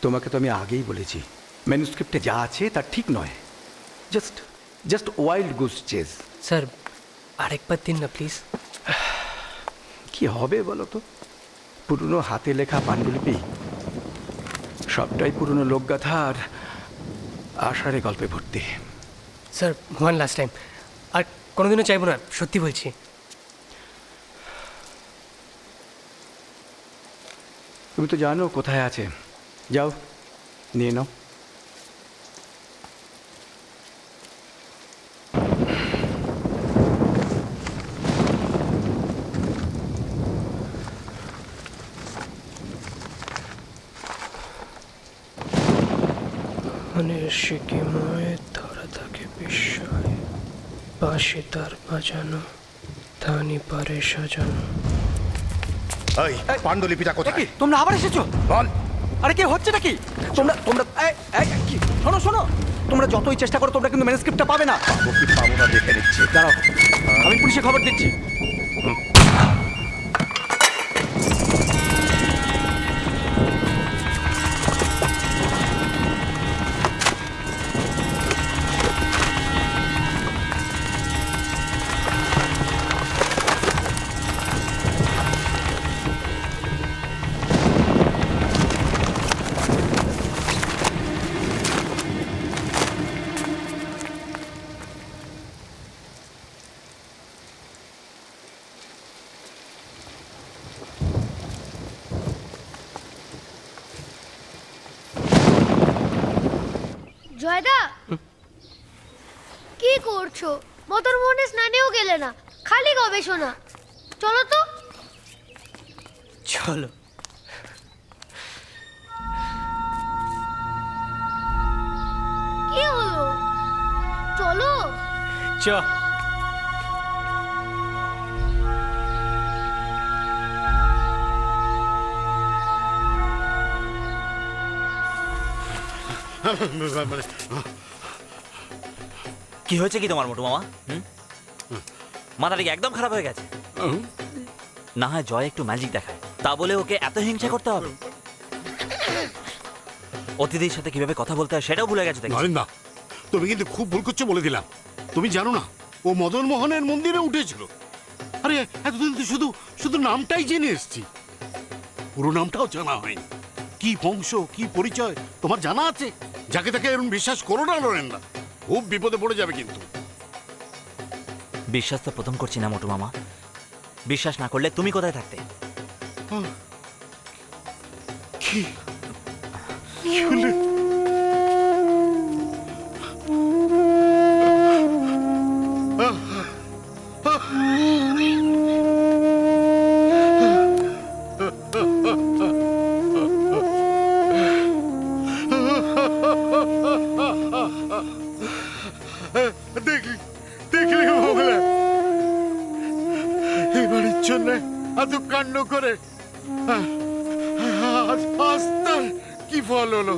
তোমাকে তো আমি আগেই বলেছি, ম্যানুস্ক্রিপ্টে যা আছে তা ঠিক নয়। Just wild goose chase. Sir আরেকবার দিন না প্লিজ। কি হবে বলো তো? পুরনো হাতে লেখা পাণ্ডুলিপি, সবটাই পুরনো লোকগাথা আর আষাঢ়ে গল্পে ভর্তি। স্যার ওয়ান লাস্ট টাইম, আর কোনোদিনও চাইবো না, সত্যি বলছি। তুমি তো জানো কোথায় আছে, যাও নিয়ে নাও। সিকিময় ধরা থাকে বিস্ময়, পাশে তার বাজানো, থানি পারে সাজানো। এই পাণ্ডুলিপিটা কোথায়? তোমরা আবার এসেছো? বল। আরে কি হচ্ছে নাকি? তোমরা শোনো শোনো, তোমরা যতই চেষ্টা করো তোমরা কিন্তু ম্যানুস্ক্রিপ্টটা পাবে না। পাবো না, দেখে নিচ্ছি। দাঁড়াও, আমি পুলিশে খবর দিচ্ছি। জয়দা কি করছো? মদন মোহনে স্নানেও গেলে না, খালি গবেষণা। চলো তো। চলো। কি হলো? চলো। চ। কি হয়েছে কি তোমার মোটু মামা? মাথাটা কি একদম খারাপ হয়ে গেছে? না হয় জয় একটু ম্যাজিক দেখায়, তা বলে ওকে এত হিংসা করতে হবে? অতিথির সাথে কিভাবে কথা বলতে হয় সেটাও ভুলে গেছে। নরেন্দা, তুমি কিন্তু খুব ভুল করছো বলে দিলাম। তুমি জানো না ও মদন মোহনের মন্দিরে উঠেছিল? আরে এতদিন তো শুধু শুধু নামটাই জেনে এসছি, পুরো নামটাও জানা হয়নি। কি বংশ, কি পরিচয় তোমার জানা আছে? যাকে তাকে এরকম বিশ্বাস করো না নরেন্দা, খুব বিপদে পড়ে যাবে কিন্তু। বিশ্বাস তো প্রথম করছি না মোটু মামা। বিশ্বাস না করলে তুমি কোথায় থাকতে? কি দেখলি দেখলি মোগলা, এই বাড়ির জন্য এত কাণ্ড করে আজ তার কি ফল হলো?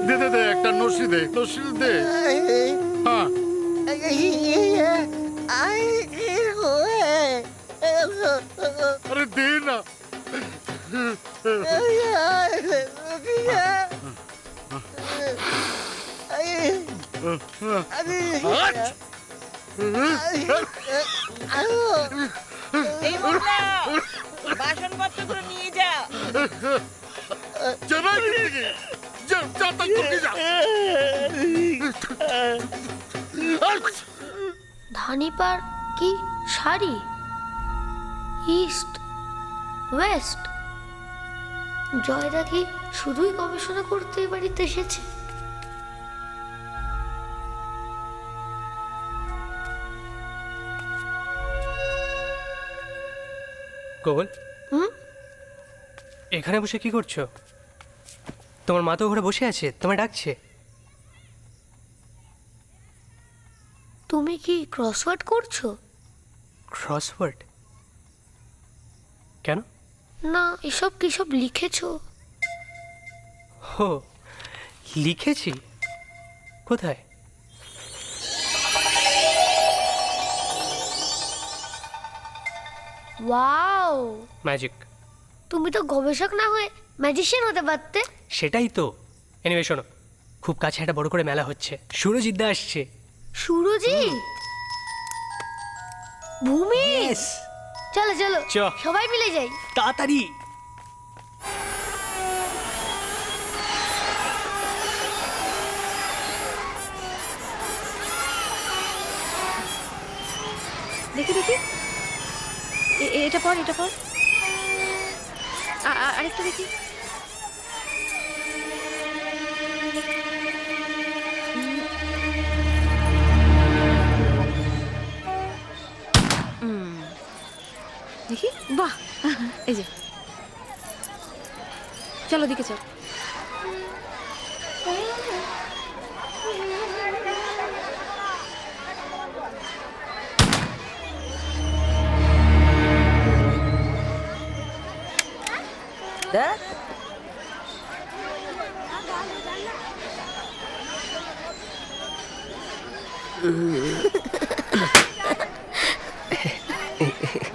দে দে দে, একটা নসি দে, নসি দে। হ্যাঁ আরে দে না। বাসনপত্রগুলো নিয়ে যা। ধানিপার কি শাড়ি? East West? জয়দা কি শুধুই গবেষণা করতে এই বাড়িতে এসেছে? কোমল, এখানে বসে কি করছো? তোমার মা তো ঘরে বসে আছে, তোমায় ডাকছে। তুমি কি ক্রসওয়ার্ড করছো? ক্রসওয়ার্ড? কেন? না, এসব কি সব লিখেছো? ও, লিখেছি? কোথায়? Wow, magic. তুমি তো গবেষক না হয়ে ম্যাজিশিয়ান হতে পারতে। সেটাই তো। এনিওয়ে শোনো, খুব কাছে একটা বড় করে মেলা হচ্ছে, সুরজিৎ দা আসছে। সুরজিৎ? ভূমি? চলো চলো, চ। সবাই মিলে যাই। তাড়াতাড়ি। দেখি দেখি, এটা পর, এটা পর, আরেকটা দেখি। দেখি, বাহ, এই যে, চলো দিকে চল।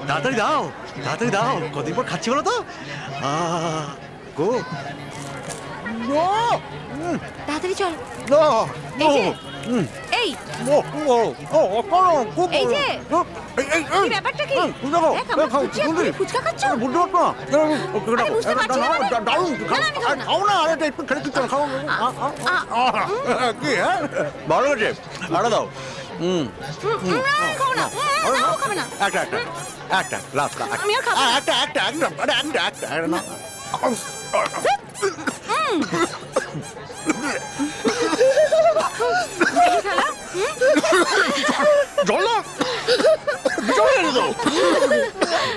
তাড়াতাড়ি দাও, তাড়াতাড়ি দাও, কদিন পর খাচ্ছি বলো তো। গো নো, তাড়াতাড়ি চল। নো এই যে, এই নো নো ও করো গো, এই যে, কি ব্যাপারটা কি? দেখ, আমরা ফুচকা খাচ্ছ। বুঝতে পারছো না? বুঝতে পারছি না মানে? দারুণ, খাও না, আরে একটু খেলে তুই খাও। কি হ্যাঁ, ভালো হয়েছে, আরে দাও। একটা লাস্ট, একটা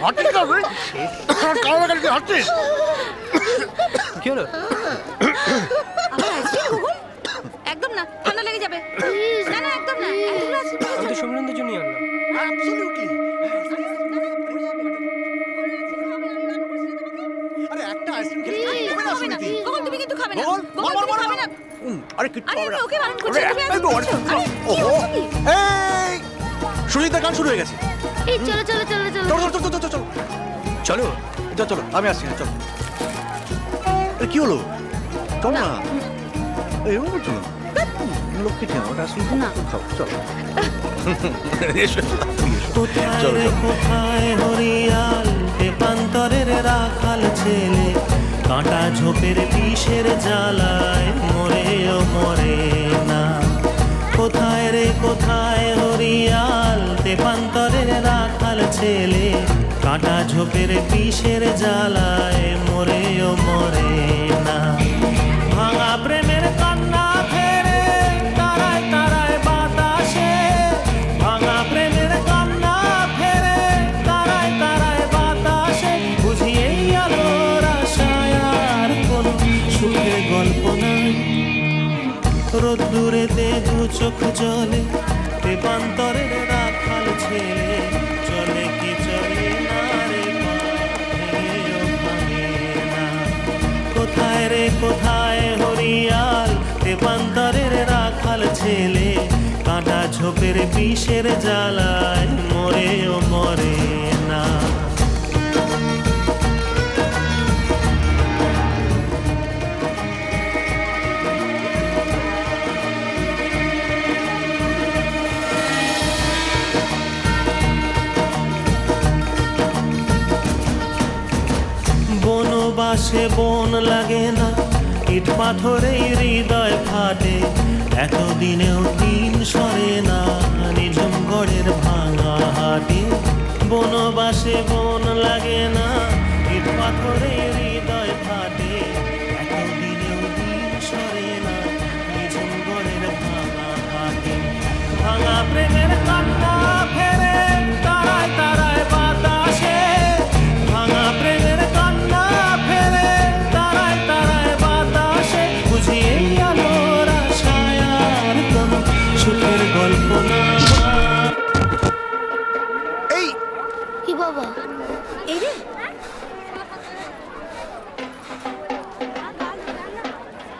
হাঁটছিস না তুই? কারো কাছে হাঁটছিস? কি হলো? আবার আইসক্রিম গুগল? একদম না, ঠান্ডা লেগে যাবে। না না, একদম না। এতগুলো আইসক্রিম আমি তো সমীরণদের জন্যই আনলাম। অ্যাবসলিউটলি। আরে একটা আইসক্রিম খেলে কি হবে না সুনীতি? গুগল, তুমি কিন্তু খাবে না। গোল, গুগল, মার, তুমি মার, খাবে মার। না। আরে কিচ্ছু আরে হবে আমি না। ওকে বারণ করছি, আরে, তুমি এই তো, আইসক্রিম খাচ্ছো। আরে, কি ওহো। হচ্ছে কি? এই সুনীতার গান শুরু হয়ে গেছে। এই চলো চলো চলো চলো চলো চলো চলো চলো চলো চলো চলো চলো আমি আসছি না চলো। আরে কি হলো? চল না। এরকম করছো না। লক্ষ্মী ঠিক আমার আসলে খাও চলো। এসো চলো চলো। কোথায় হরিয়াল পেপান্তরের রাখাল ছেলে কাঁটা ঝোপের বিষের জ্বালায় মরেও মরে না। কোথায় রে কোথায় হরিয়াল পেপান্তরের রাখাল ছেলে কাঁটা ঝোপের বিষের জ্বালায় মরেও মরে না। ভাঙা প্রেমের কান্না ফেরে তারায় তারায় বাতাসে, ভাঙা প্রেমের কান্না ফেরে তারায় তারায় বাতাসে, বুঝিয়েই আলোর আশায় আর কোন সুখের গল্প নাই। রোদ্দুরেতে দু চোখ জলে পেপান্তরের রাখাল ছেলে চলে কি চলে না রে পা ভেঙেও ভাঙে না। কোথায় রে কোথায় হরিয়াল পেপান্তরের রাখাল ছেলে কাঁটা ঝোপের বিষের জ্বালায় মরেও মরে না। বনবাসে বন লাগে না, ইট পাথরেই হৃদয় ফাটে, এতদিনেও দিন সরে না নিঝুম গড়ের ভাঙা হাটে। বনবাসে বন লাগে না, ইট পাথরেই হৃদয় ফাটে, এতদিনেও দিন সরে না নিঝুম গড়ের ভাঙা হাটে। ভাঙা প্রেমের কান্না ফেরে তারায় তারায় বাতাসে, ভাঙা প্রেমের কান্না ফেরে তারায় তারায় বাতাসে, বুঝিয়েই আলোর আশায় আর কোন সুখের গল্প না। এই কি বাবা? এই রে,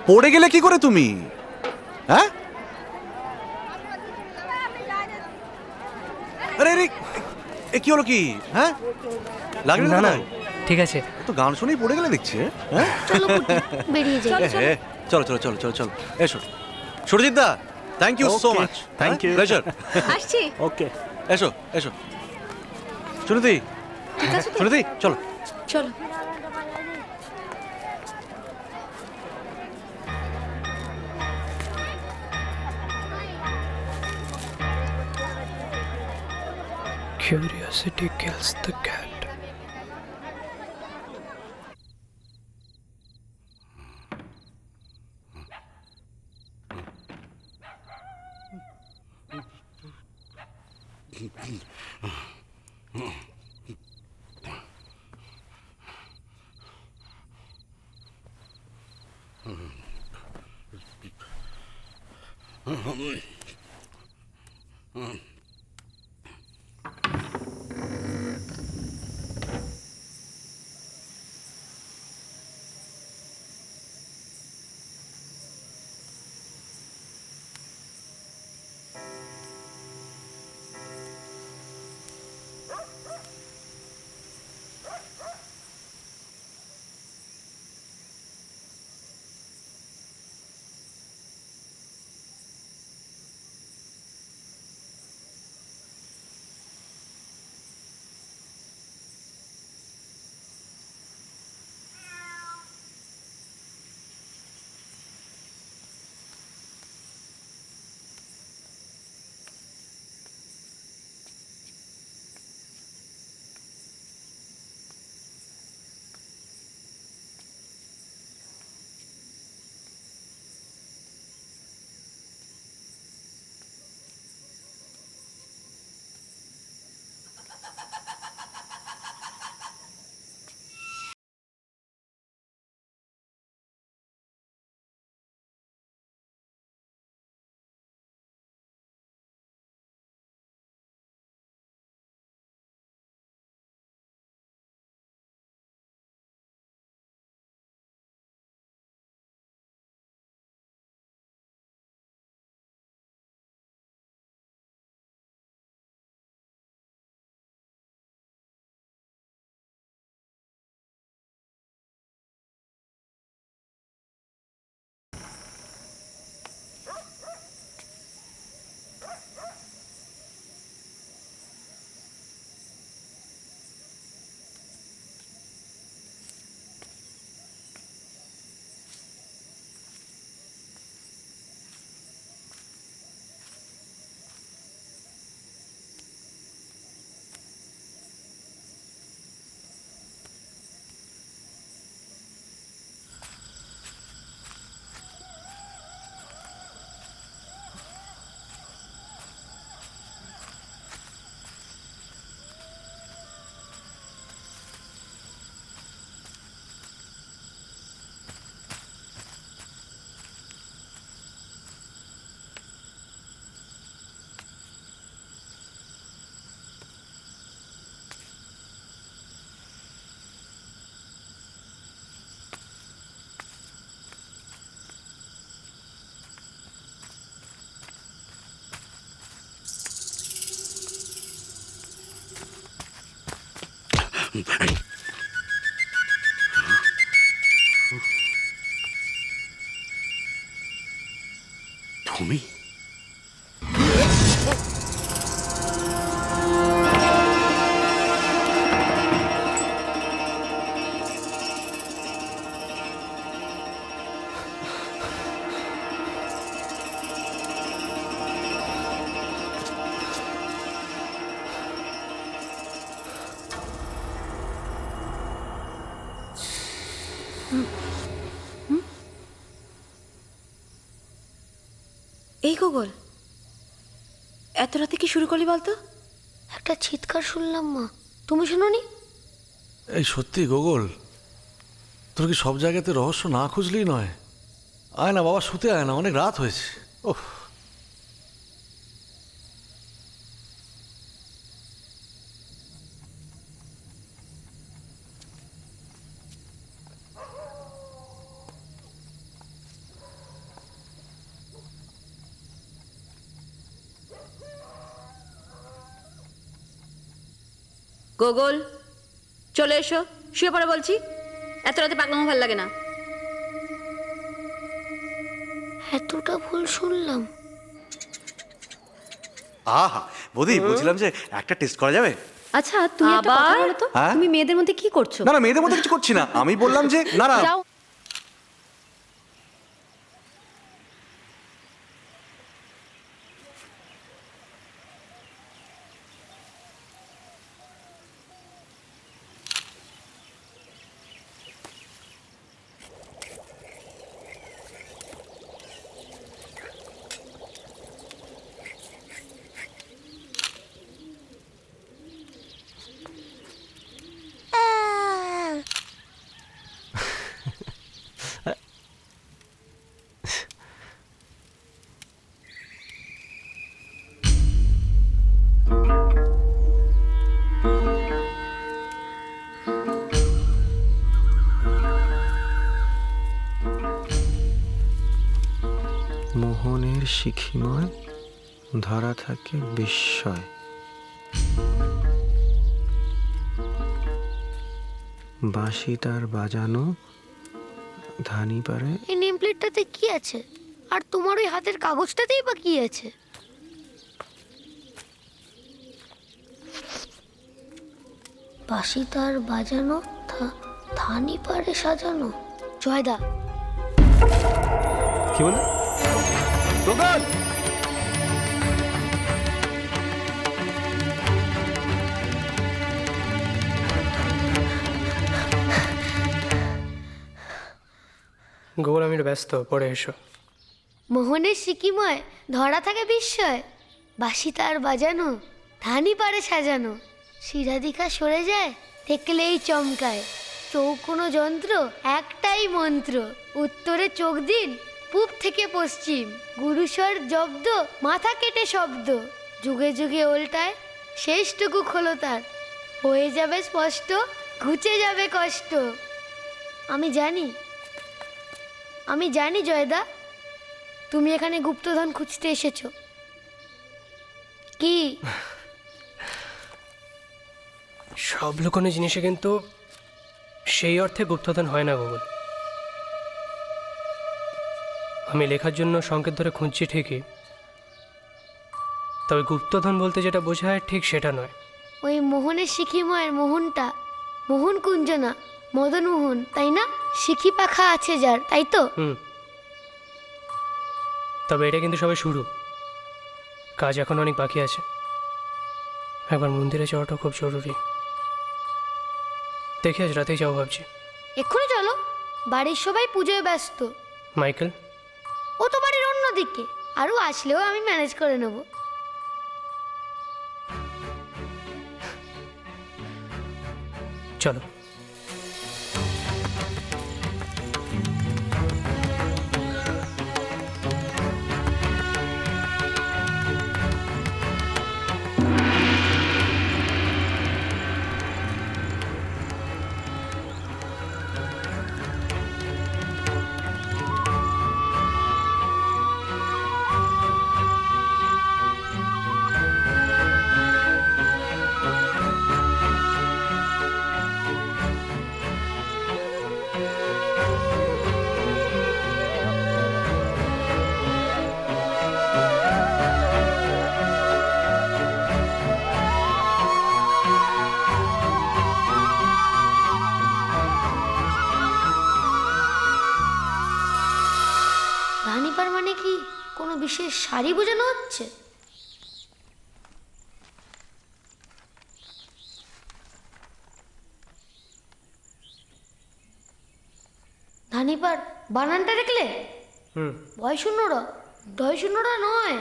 পড়ে গেলে কি করে তুমি? হ্যাঁ আরে আরে এ কি হলো কি? হ্যাঁ লাগলো না, না? না, ঠিক আছে। তো গান শুনেই পড়ে গেলে দেখছি। হ্যাঁ চলো কুটি, বেরিয়ে যাই। চলো চলো চলো চলো চলো এসো Surajit da, thank you so much. Thank you. Pleasure. আসছি। ওকে এসো এসো সুনীতি, ঠিক আছে তো? সুনীতি চলো। চলো। Curiosity kills the cat. তুমি এই গোগল, এত রাতে কি শুরু করলি বলতো? একটা চিৎকার শুনলাম মা, তুমি শুনোনি? এই সত্যি গোগল, তোর কি সব জায়গাতে রহস্য না খুঁজলেই নয়? আয় না বাবা, শুতে আয় না, অনেক রাত হয়েছে। ওহ, গোগল, চলে এসো, শুয়ে পড়ে বলছি। এত রাতে পাগলামো ভালো লাগে না। এতটা ভুল শুনলাম? আহা বৌদি, বলছিলাম যে একটা টেস্ট করা যাবে? আচ্ছা, তুমি একটা কথা বলো তো, হ্যাঁ? তুমি মেয়েদের মধ্যে কি করছো? না না, মেয়েদের মধ্যে কিছু করছি না, আমি বললাম যে না না। যাও। মোহনের শিখিময় ধরা থাকে বিস্ময়, বাঁশি তার বাজানো ধানি পারে। এই নেম প্লেটটাতে কি আছে? আর তোমার ওই হাতের কাগজটাতেই বা কি আছে? বাঁশি তার বাজানো, ধানি পারে সাজানো। জয়দা, কি বলে? গোগল, গোবর, আমি একটু ব্যস্ত, পরে এসো। মোহনের সিকিময় ধরা থাকে বিস্ময়, বাঁশি তার বাজানো, ধানি পারে সাজানো। শিরাধিকা সরে যায় দেখলেই চমকায়, চৌকোনো যন্ত্র একটাই মন্ত্র। উত্তরে চোখ দিন, পূব থেকে পশ্চিম, গুরুস্বর জব্দ, মাথা কেটে শব্দ। যুগে যুগে ওল্টায়, শেষটুকু খোলো তার, হয়ে যাবে স্পষ্ট, ঘুচে যাবে কষ্ট। আমি জানি জয়দা, তুমি এখানে গুপ্তধন খুঁজতে এসেছো। কি? সব লুকোনো জিনিসে কিন্তু সেই অর্থে গুপ্তধন হয় না গোগল। আমি লেখার জন্য সংকেত ধরে খুঁজছি ঠিকই, তবে গুপ্তধন বলতে যেটা বোঝায় ঠিক সেটা নয়। ওই মোহনের শিখিময়ের মোহনটা মোহন কুঞ্জ না, মদন মোহন, তাই না? শিখি পাখা আছে যার, তাই তো? তবে এটা কিন্তু সবে শুরু, কাজ এখন অনেক বাকি আছে। একবার মন্দিরে যাওয়াটা খুব জরুরি। দেখে আজ রাতেই যাও ভাবছি। এক্ষুনি চলো, বাড়ির সবাই পুজোয় ব্যস্ত। মাইকেল? ও তো বাড়ির অন্যদিকে, আরও আসলেও আমি ম্যানেজ করে নেব। চলো। শাড়ি বোঝানো হচ্ছে? ধানিপার বানানটা দেখলে? ভয় শূন্যরা, ডয় শূন্যরা নয়।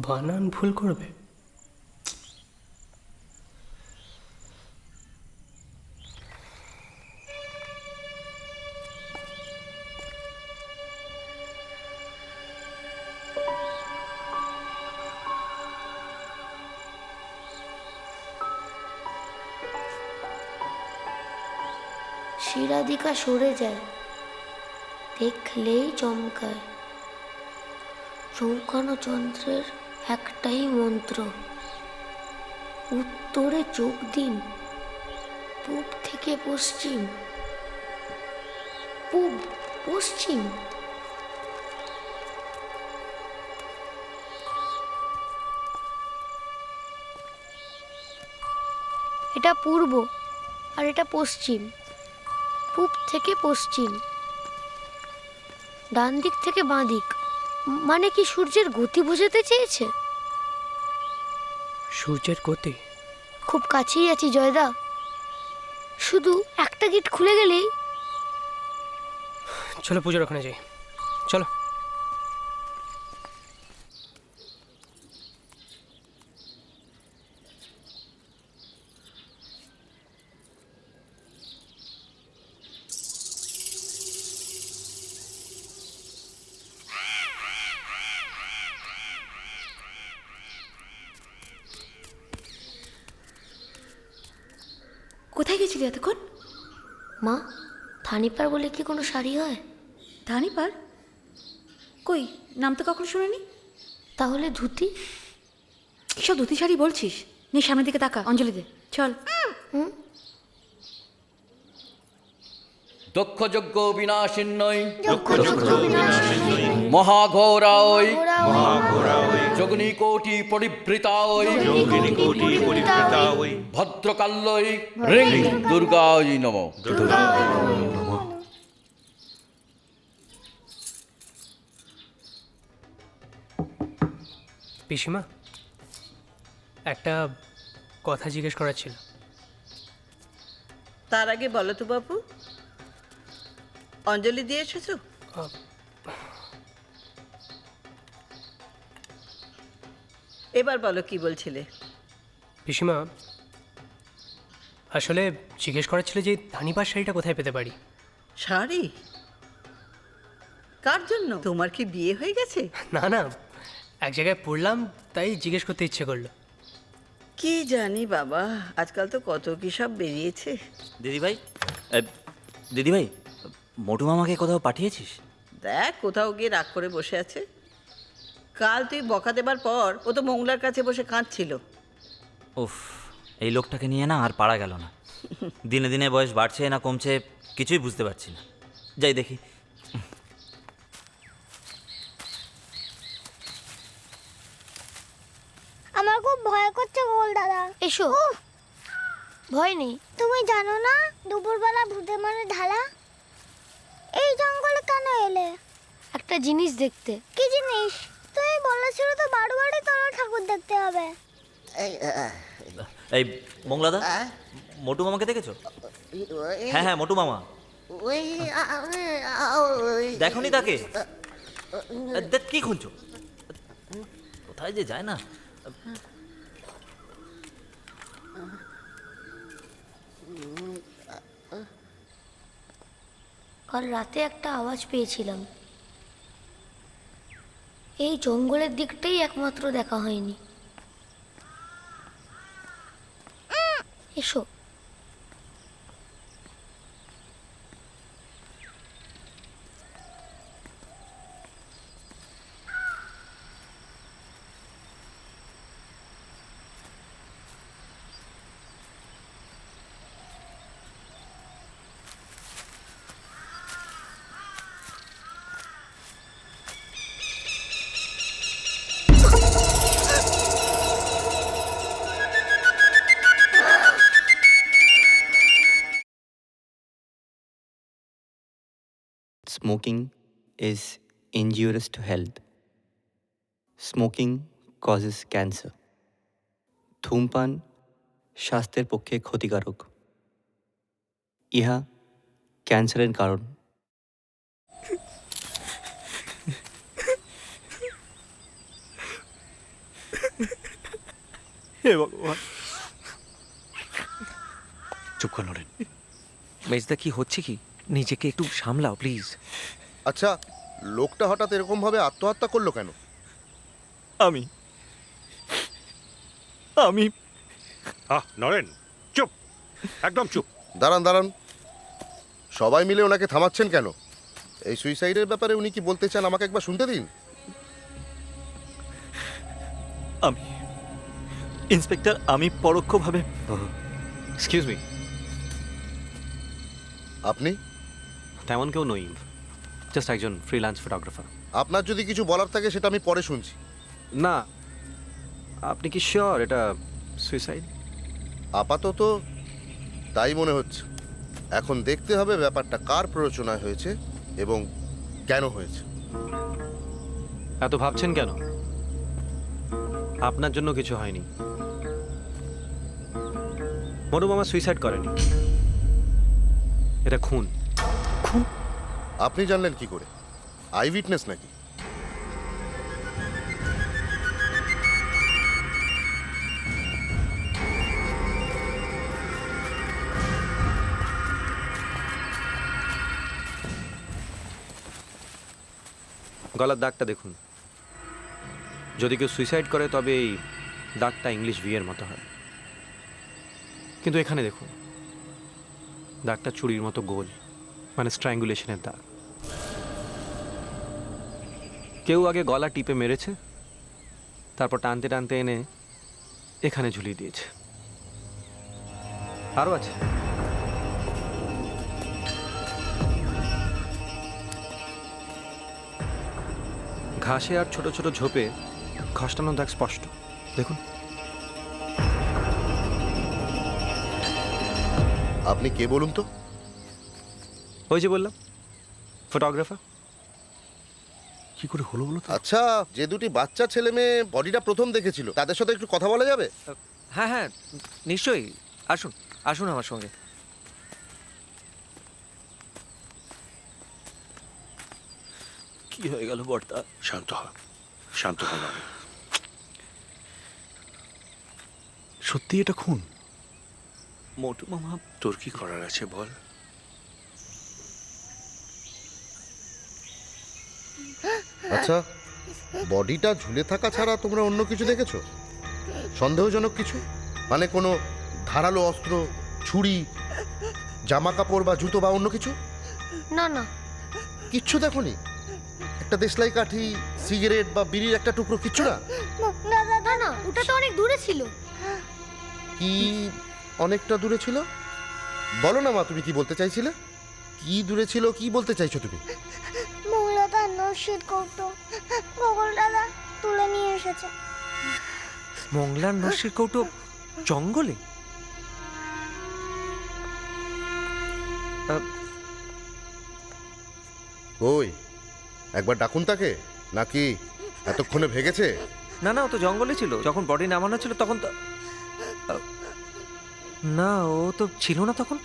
বানান ভুল করবে? শিরাধিকা সরে যায়, দেখলেই চমকায়। চৌকানো যন্ত্রের একটাই মন্ত্র, উত্তরে চোখ দিন, পূব থেকে পশ্চিম, পূব পশ্চিম। এটা পূর্ব আর এটা পশ্চিম। পূব থেকে পশ্চিম, ডান দিক থেকে বাঁ দিক। মানে কি সূর্যের গতি বোঝাতে চেয়েছে? সূর্যের গতি? খুব কাছেই আছি জয়দা, শুধু একটা গেট খুলে গেলেই। চলো পুজোর ওখানে যাই, চলো। কোথায় গেছিলি এতক্ষণ? মা, থানিপার বলে কি কোনো শাড়ি হয়? ধানিপার? কই, নাম তো কখনো শুনিনি। তাহলে ধুতি? কিসব ধুতি শাড়ি বলছিস? নে সামনের দিকে তাকা, অঞ্জলি দে, চল। দক্ষযজ্ঞ বিনাশিন্নই মহাঘোরায় যোগিনীকোটি পরিবৃতায় ভদ্রকাল্যই রিং দুর্গায় নমঃ। পিসিমা, একটা কথা জিজ্ঞেস করার ছিল। তার আগে বলো তো বাবু, অঞ্জলি দিয়ে এসেছো? এবার বলো কি বলছিলে? পিসিমা, আসলে জিজ্ঞেস করার ছিল যে ধানিপার শাড়িটা কোথায় পেতে পারি। শাড়ি? কার জন্য? তোমার কি বিয়ে হয়ে গেছে? না না, এক জায়গায় পড়লাম তাই জিজ্ঞেস করতে ইচ্ছে করলো। কি জানি বাবা, আজকাল তো কত কি সব বেরিয়েছে। দিদিভাই, দিদিভাই, মোটু মামাকে কোথাও পাঠিয়েছিস? দেখ, কোথাও গিয়ে রাগ করে বসে আছে। কাল তুই বকা দেবার পর ও তো মংলার কাছে বসে কাঁদছিল। উফ, এই লোকটাকে নিয়ে না আর পারা গেল না। দিনে দিনে বয়স বাড়ছে না কমছে কিছুই বুঝতে পারছি না। যাই দেখি। আমার খুব ভয় করছে গোল দাদা। এসো। ভয় নেই। তুমি জানো না দুপুরবেলা ভূতে মানে ঢালা? এই জঙ্গলে কেন এলে? একটা জিনিস দেখতে। কি জিনিস? তুমি বলেছিলে তো বাড়ি তোরা ঠাকুর দেখতে হবে। এই মংলাদা, মোটু মামাকে দেখেছো? হ্যাঁ হ্যাঁ, মোটু মামা। দেখোনি তাকে? দেখ কি খুঁজছো? কোথায় যে যায় না। কাল রাতে একটা আওয়াজ পেয়েছিলাম। এই জঙ্গলের দিকটাই একমাত্র দেখা হয়নি। এসো। Smoking is injurious to health. Smoking causes cancer. ধূমপান স্বাস্থ্যের পক্ষে ক্ষতিকারক। ইহা ক্যান্সারের কারণ। হে ভগবান। চুপ কর নরেন। মেজদা কি হচ্ছে কি? নিজেকে একটু সামলাও প্লিজ। আচ্ছা, লোকটা হঠাৎ এরকম ভাবে আত্মহত্যা করলো কেন? আমি নরেন চুপ, একদম চুপ। দাঁড়ান দাঁড়ান, সবাই মিলে ওনাকে থামাচ্ছেন কেন? এই সুইসাইডের ব্যাপারে উনি কি বলতে চান আমাকে একবার শুনতে দিন। আমি ইন্সপেক্টর, আমি পরোক্ষভাবে। Excuse me. আপনি? তেমন কেউ নই, জাস্ট একজন ফ্রিল্যান্স ফটোগ্রাফার। আপনার যদি কিছু বলার থাকে সেটা আমি পরে শুনছি। না, আপনি কি শিওর এটা সুইসাইড? আপাতত তাই মনে হচ্ছে। এখন দেখতে হবে ব্যাপারটা কার প্ররোচনায় হয়েছে এবং কেন হয়েছে। এত ভাবছেন কেন? আপনার জন্য কিছু হয়নি। মনু মামা সুইসাইড করেনি, এটা খুন। খুন? আপনি জানলেন কি করে? আই উইটনেস নাকি? গলার দাগটা দেখুন। যদি কেউ সুইসাইড করে তবে এই দাগটা ইংলিশ ভি এর মতো হয়, কিন্তু এখানে দেখুন দাগটা চুরির মতো গোল, মানে স্ট্র্যাঙ্গুলেশনের দাগ। কেউ আগে গলা টিপে মেরেছে, তারপর টানতে টানতে এনে এখানে ঝুলিয়ে দিয়েছে। আরও আছে। ঘাসে আর ছোট ছোট ঝোপে ঘষ্টানো দাগ স্পষ্ট, দেখুন। আপনি কে বলুন তো? ওই যে বললাম, ফটোগ্রাফার। কি করে হলো বলো? আচ্ছা, যে দুটি বাচ্চা ছেলে মেয়ে বডিটা প্রথম দেখেছিল তাদের সাথে একটু কথা বলা যাবে? হ্যাঁ হ্যাঁ নিশ্চয়ই, আসুন আসুন আমার সঙ্গে। কি হয়ে গেল বর্তা? শান্ত হ, শান্ত হ। সত্যি এটা খুন? মোটু মামা, তোর কি করার আছে বল? আচ্ছা, বডিটা ঝুলে থাকা ছাড়া তোমরা অন্য কিছু দেখেছো? সন্দেহজনক কিছু? মানে কোনো ধারালো অস্ত্র, ছুরি, জামা কাপড় বা জুতো বা অন্য কিছু? না না, কিচ্ছু দেখোনি? একটা দেশলাই কাঠি, সিগারেট বা বিড়ির একটা টুকরো, কিচ্ছু না? না না, ওটা তো অনেক দূরে ছিল। কি অনেকটা দূরে ছিল? বলো না মা, তুমি কি বলতে চাইছিলে? কি দূরে ছিল, কি বলতে চাইছো তুমি? মঙ্গলদার নস্যির কৌটো গোগল দাদা তুলে নিয়ে এসেছে। মংলার নস্যির কৌটো জঙ্গলে? ওই একবার ডাকুন তাকে, নাকি এতক্ষণে ভেগেছে? না না, ও তো জঙ্গলে ছিল যখন বডি নামানো ছিল, তখন তো না, ও তো ছিল না তখন।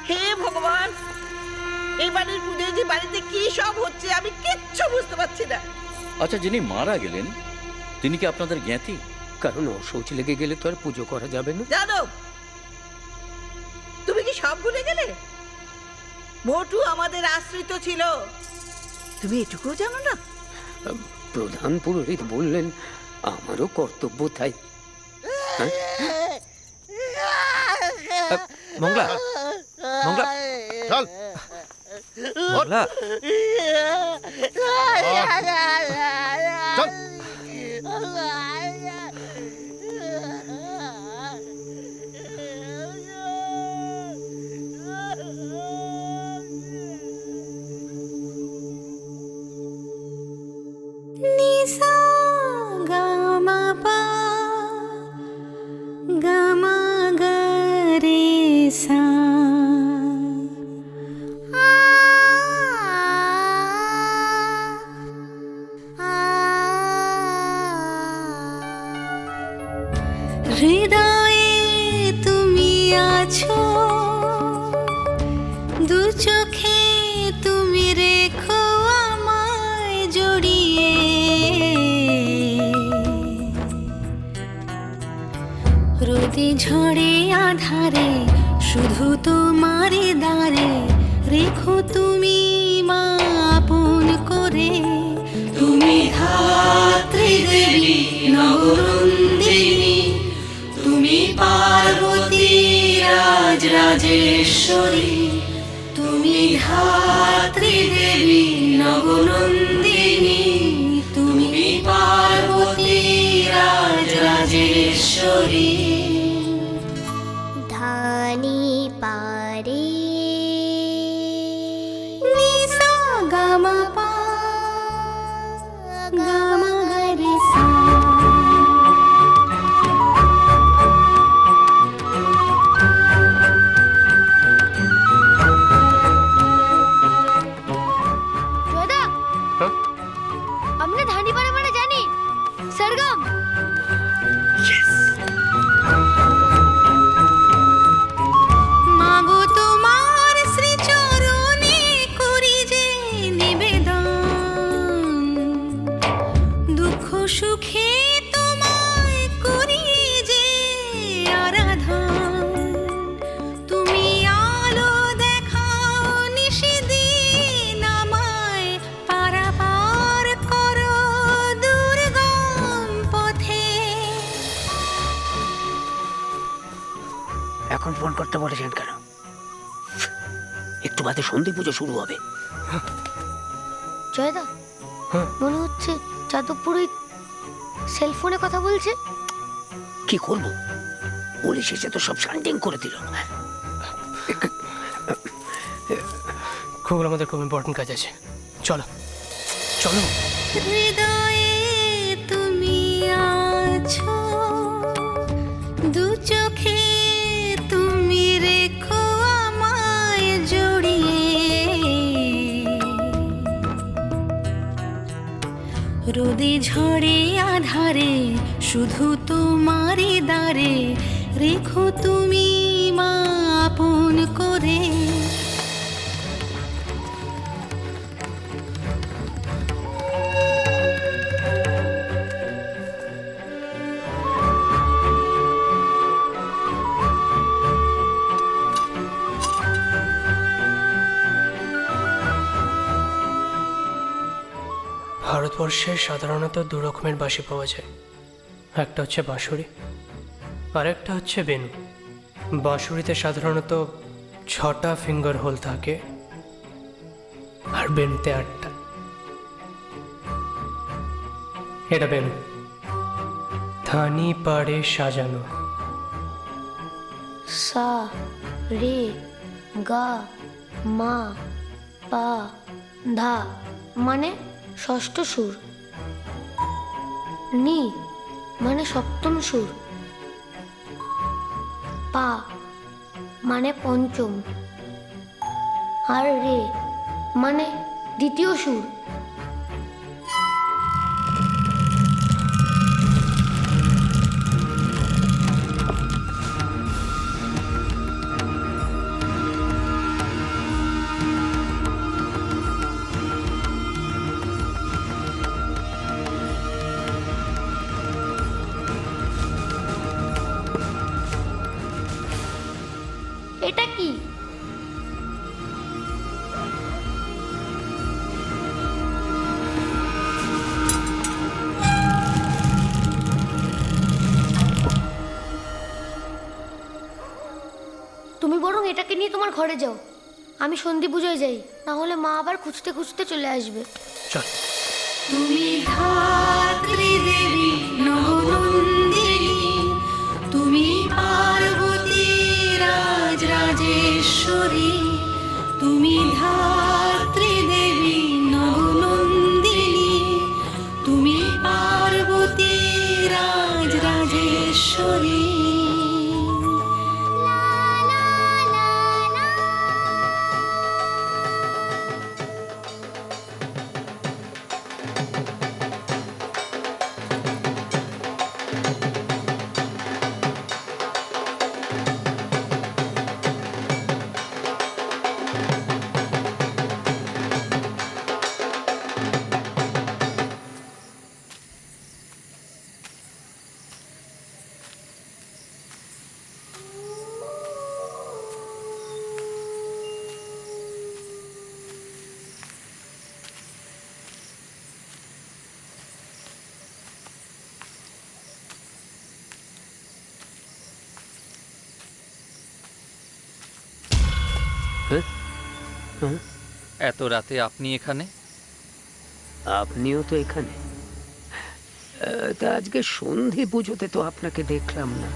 হে ভগবান, এই বাড়ির পুজোয় যে বাড়িতে কি সব হচ্ছে আমি কিচ্ছু বুঝতে পারছি না। আচ্ছা, যিনি মারা গেলেন তিনি কি আপনাদের জ্ঞাতি? কারণ অশৌচ লেগে গেলে তো আর পুজো করা যাবে না। জানো, তুমি কি সব ভুলে গেলে? মোটু আমাদের আশ্রিত ছিল, তুমি এটুকুও জানো না? প্রধান পুরোহিত বললেন আমারও কর্তব্য তাই। মংলা, মংলা, চল মংলা, চল। নিসা গামা পা গামা গরে সা হৃদয়ে তুমি আছো, দু চোখে তুমি রেখো আমায় জড়িয়ে, রোদে ঝড়ে আধারে শুধু তোমারে দাঁড়ে রেখো তুমি মা আপন করে। তুমি ধাত্রী দেবী নবরন্দিনী, তুমি পার্বতী রাজ রাজেশ্বরী, তুমি ধাত্রী দেবী নবনন্দিনী, তুমি পার্বতী রাজ রাজেশ্বরী। ধানি পারে নিসা গামা পা গামা গরে সা। দাদা আমরা ধানি পারে মানে জানি সরগম। মাগো তোমার শ্রীচরণে করি যে নিবেদন, দুঃখ সুখে তোমায় করি যে আরাধন। তুমি আলো দেখাও নিশিদিন আমায়, পারাপার করো দুর্গম পথে। এখন ফোন করতে বলেছেন কেন? একটু বাদে সন্ধি পুজো শুরু হবে। জয়দা মনে হচ্ছে যাদবপুরোহিত সেলফোনে কথা বলছে। কি করব, পুলিশ এসে তো সব শান্তিং করে দিল। খবর আমাদের খুব ইম্পর্টেন্ট কাজ আছে, চলো চলো। হৃদয়ে তুমি আছো, দু চোখে তুমি রেখো আমায় জড়িয়ে, রোদে ঝড়ে আধারে শুধু তোমারে দাঁড়ে রেখো তুমি মা আপন করে। ভারতবর্ষে সাধারণত দু রকমের বাঁশি পাওয়া যায়, একটা হচ্ছে বাঁশুরি আর একটা হচ্ছে বেনু। বাঁশুরিতে সাধারণত 6টা ফিঙ্গার হোল থাকে আর বেনুতে 8টা। এটা বেনু, ধানি পাড়ে সাজানো। সা রে গা মা পা ধা মানে ষষ্ঠ সুর, নি মানে সপ্তম সুর, পা মানে পঞ্চম, আর রে মানে দ্বিতীয় সুর। এটা কি? তুমি বরং এটাকে নিয়ে তোমার ঘরে যাও, আমি সন্ধি পুজোয় যাই, না হলে মা আবার খুঁজতে খুঁজতে চলে আসবে। চল। তুমি ধাত্রী দেবী নবনন্দিনী, তুমি পার্বতী রাজ রাজেশ্বরী, তুমি ধাত্রী দেবী নবনন্দিনী, তুমি পার্বতী রাজ রাজেশ্বরী। এত রাতে আপনি এখানে? আপনিও তো এখানে। তা আজকে সন্ধে পুজোতে তো আপনাকে দেখলাম না।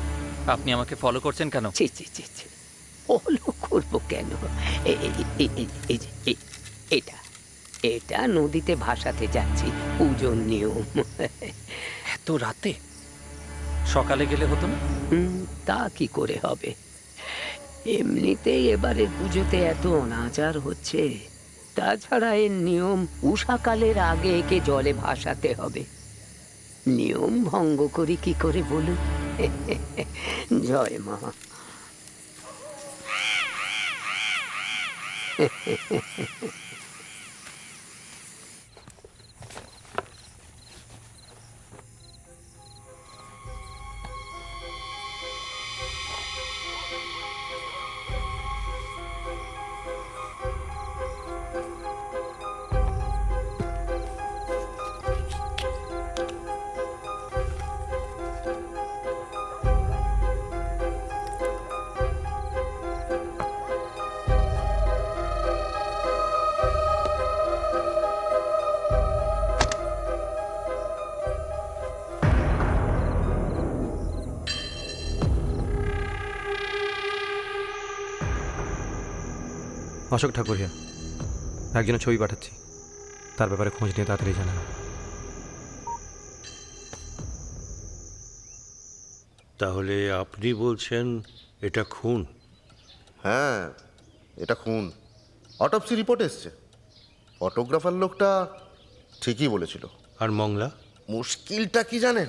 আপনি আমাকে ফলো করছেন কেন? ছি ছি ছি ছি, ফলো করবো কেন? এটা এটা নদীতে ভাসাতে যাচ্ছি, পুজোর নিয়ম। এত রাতে? সকালে গেলে হতো না? তা কি করে হবে? এমনিতেই এবারের পুজোতে এত অনাচার হচ্ছে, তাছাড়া এর নিয়ম উষাকালের আগে একে জলে ভাসাতে হবে। নিয়ম ভঙ্গ করি কি করে বলুন? জয় মা। অশোক ঠাকুরিয়া, একজনের ছবি পাঠাচ্ছি, তার ব্যাপারে খোঁজ নিয়ে তাড়াতাড়ি জানান। তাহলে আপনি বলছেন এটা খুন? হ্যাঁ, এটা খুন। অটোপসি রিপোর্ট এসছে। ফটোগ্রাফার লোকটা ঠিকই বলেছিল। আর মংলা? মুশকিলটা কি জানেন?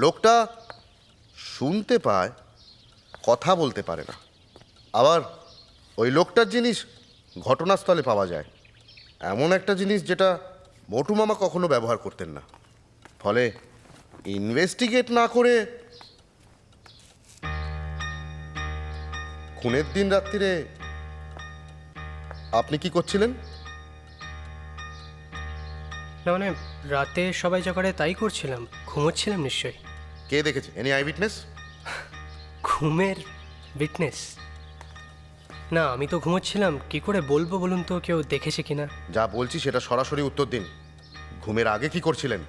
লোকটা শুনতে পায়, কথা বলতে পারে না। আবার ওই লোকটার জিনিস ঘটনাস্থলে পাওয়া যায়, এমন একটা জিনিস যেটা মোটু মামা কখনো ব্যবহার করতেন না। ফলে ইনভেস্টিগেট না করে খুনের দিন রাত্রিরে আপনি কি করছিলেন? না মানে রাতে সবাই যা করে তাই করছিলাম, ঘুমোচ্ছিলাম নিশ্চয়ই। কে দেখেছে? Any I witness? ঘুমের উইটনেস? না, আমি তো ঘুমোচ্ছিলাম, কি করে বলবো বলুন তো কেউ দেখেছে কিনা? যা বলছি সেটা সরাসরি উত্তর দিন। ঘুমের আগে কি করছিলেন?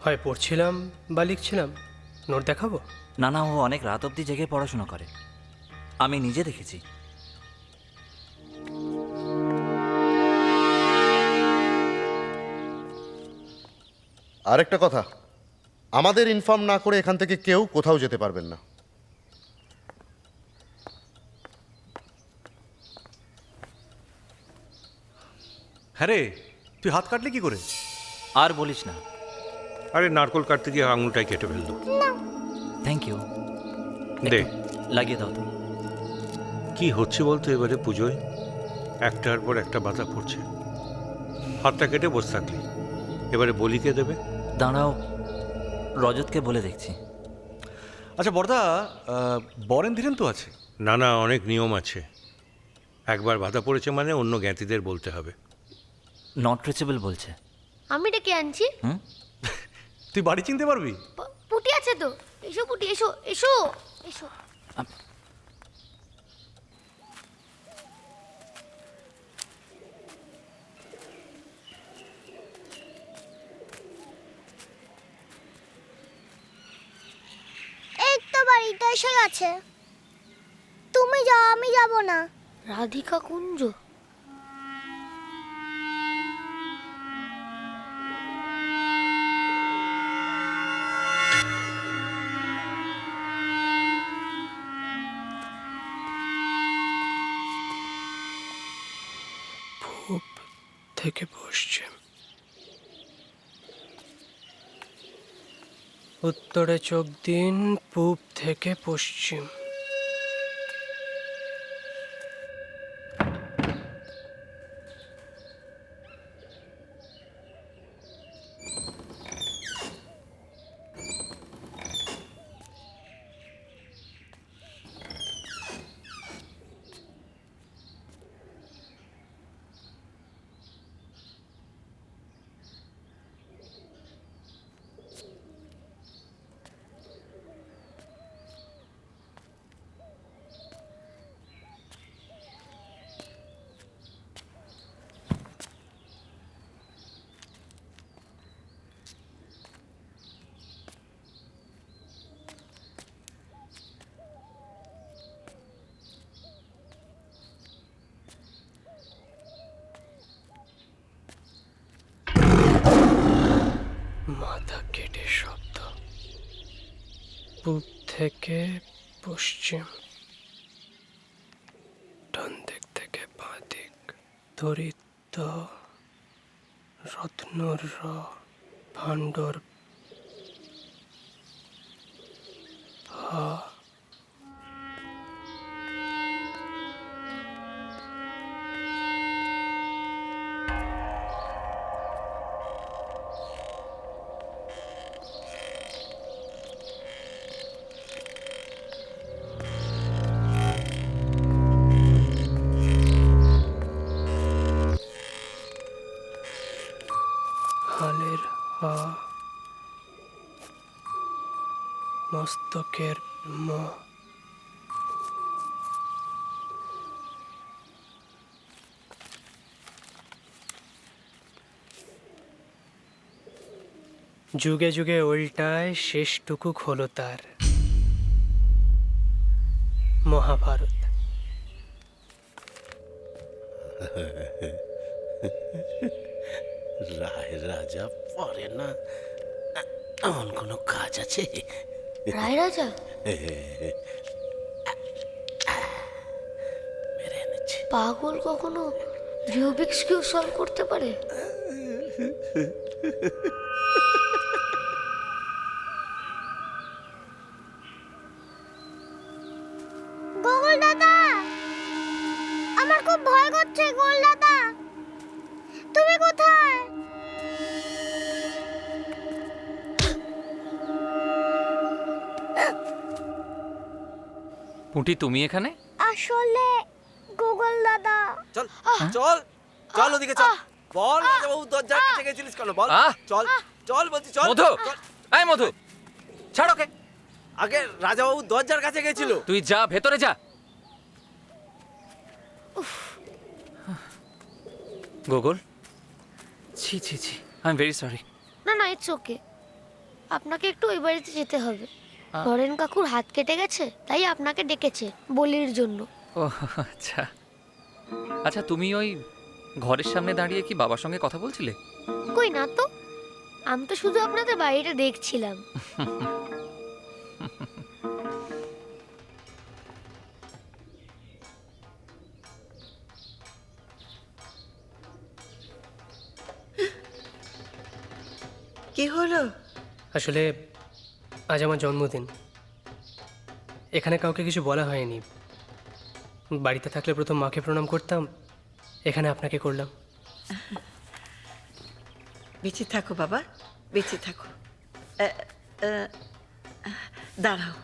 হয় পড়ছিলাম বা লিখছিলাম। নোট দেখাবো? না না, ও অনেক রাত অবধি জেগে পড়াশোনা করে, আমি নিজে দেখেছি। আরেকটা কথা, আমাদের ইনফর্ম না করে এখান থেকে কেউ কোথাও যেতে পারবেন না। হ্যাঁ রে, তুই হাত কাটলি কি করে? আর বলিস না। আরে নারকোল কাটতে গিয়ে আঙুলটাই কেটে ফেললো। Thank you. দে, লাগিয়ে দাও তো। কি হচ্ছে বলতো এবারে পুজোয়? একটার পর একটা বাধা পড়ছে। হাতটা কেটে বসে থাকলি, এবারে বলি কে দেবে? দাঁড়াও, রজতকে বলে দেখছি। আচ্ছা বড়দা, বরেন ধীরেন তো আছে? না না, অনেক নিয়ম আছে। একবার বাধা পড়েছে মানে অন্য জ্ঞাতিদের বলতে হবে। নট রিচেবল বলছে। আমি ডেকে আনছি। তুই বাড়ি চিনতে পারবি? পুটি আছে তো, এসো পুটি, এসো এসো এসো। এই তো বাড়িতে এসে গেছে। তুমি যাও, আমি যাব না। রাধিকা কুঞ্জ? পূব থেকে পশ্চিম, উত্তরে চোখ দিন, পূব থেকে পশ্চিম। মাথা কেটে শব্দ, পূব থেকে পশ্চিম, ডান দিক থেকে বাঁ দিক, দরিদ্র রত্নর র, ভাণ্ডর ভা, হালের হা, মস্তকের ম, যুগে যুগে উল্টায় শেষটুকু হলো তার। মহাভারত। রায় রাজা পরে না, এমন কোনো কাজ আছে? রায় রাজা পাগল কখনো রুবিক্স কিউব সলভ করতে পারে? গোগল দাদা, আমার খুব ভয় করছে। গোল দাদা, তুমি কোথায়? পুঁটি, তুমি এখানে? আসলে গোগল দাদা, চল চল চল ওদিকে চল। বল রাজাবাবু দরজার কাছে গেছিলিস কেন? বল চল চল বলছি চল। মধু, এই মধু, ছাড় ওকে। আগে রাজাবাবু দরজার কাছে গেছিল। তুই যা, ভেতরে যা। গোগল, ছি ছি ছি, আই এম ভেরি সরি। না না, ইটস ওকে। আপনাকে একটু ওই বাড়িতে যেতে হবে। নরেন কাকুর হাত কেটে গেছে, তাই আপনাকে ডেকেছে বলির জন্য। ও আচ্ছা আচ্ছা, তুমি ওই ঘরের সামনে দাঁড়িয়ে কি বাবার সঙ্গে কথা বলছিলে? কই না তো, আমি তো শুধু আপনাদের বাড়িটা দেখছিলাম। কি হলো? আসলে আজ আমার জন্মদিন। এখানে কাউকে কিছু বলা হয়নি। বাড়িতে থাকলে প্রথম মাকে প্রণাম করতাম, এখানে আপনাকে করলাম। বেঁচে থাকো বাবা, বেঁচে থাকো। দাঁড়াও।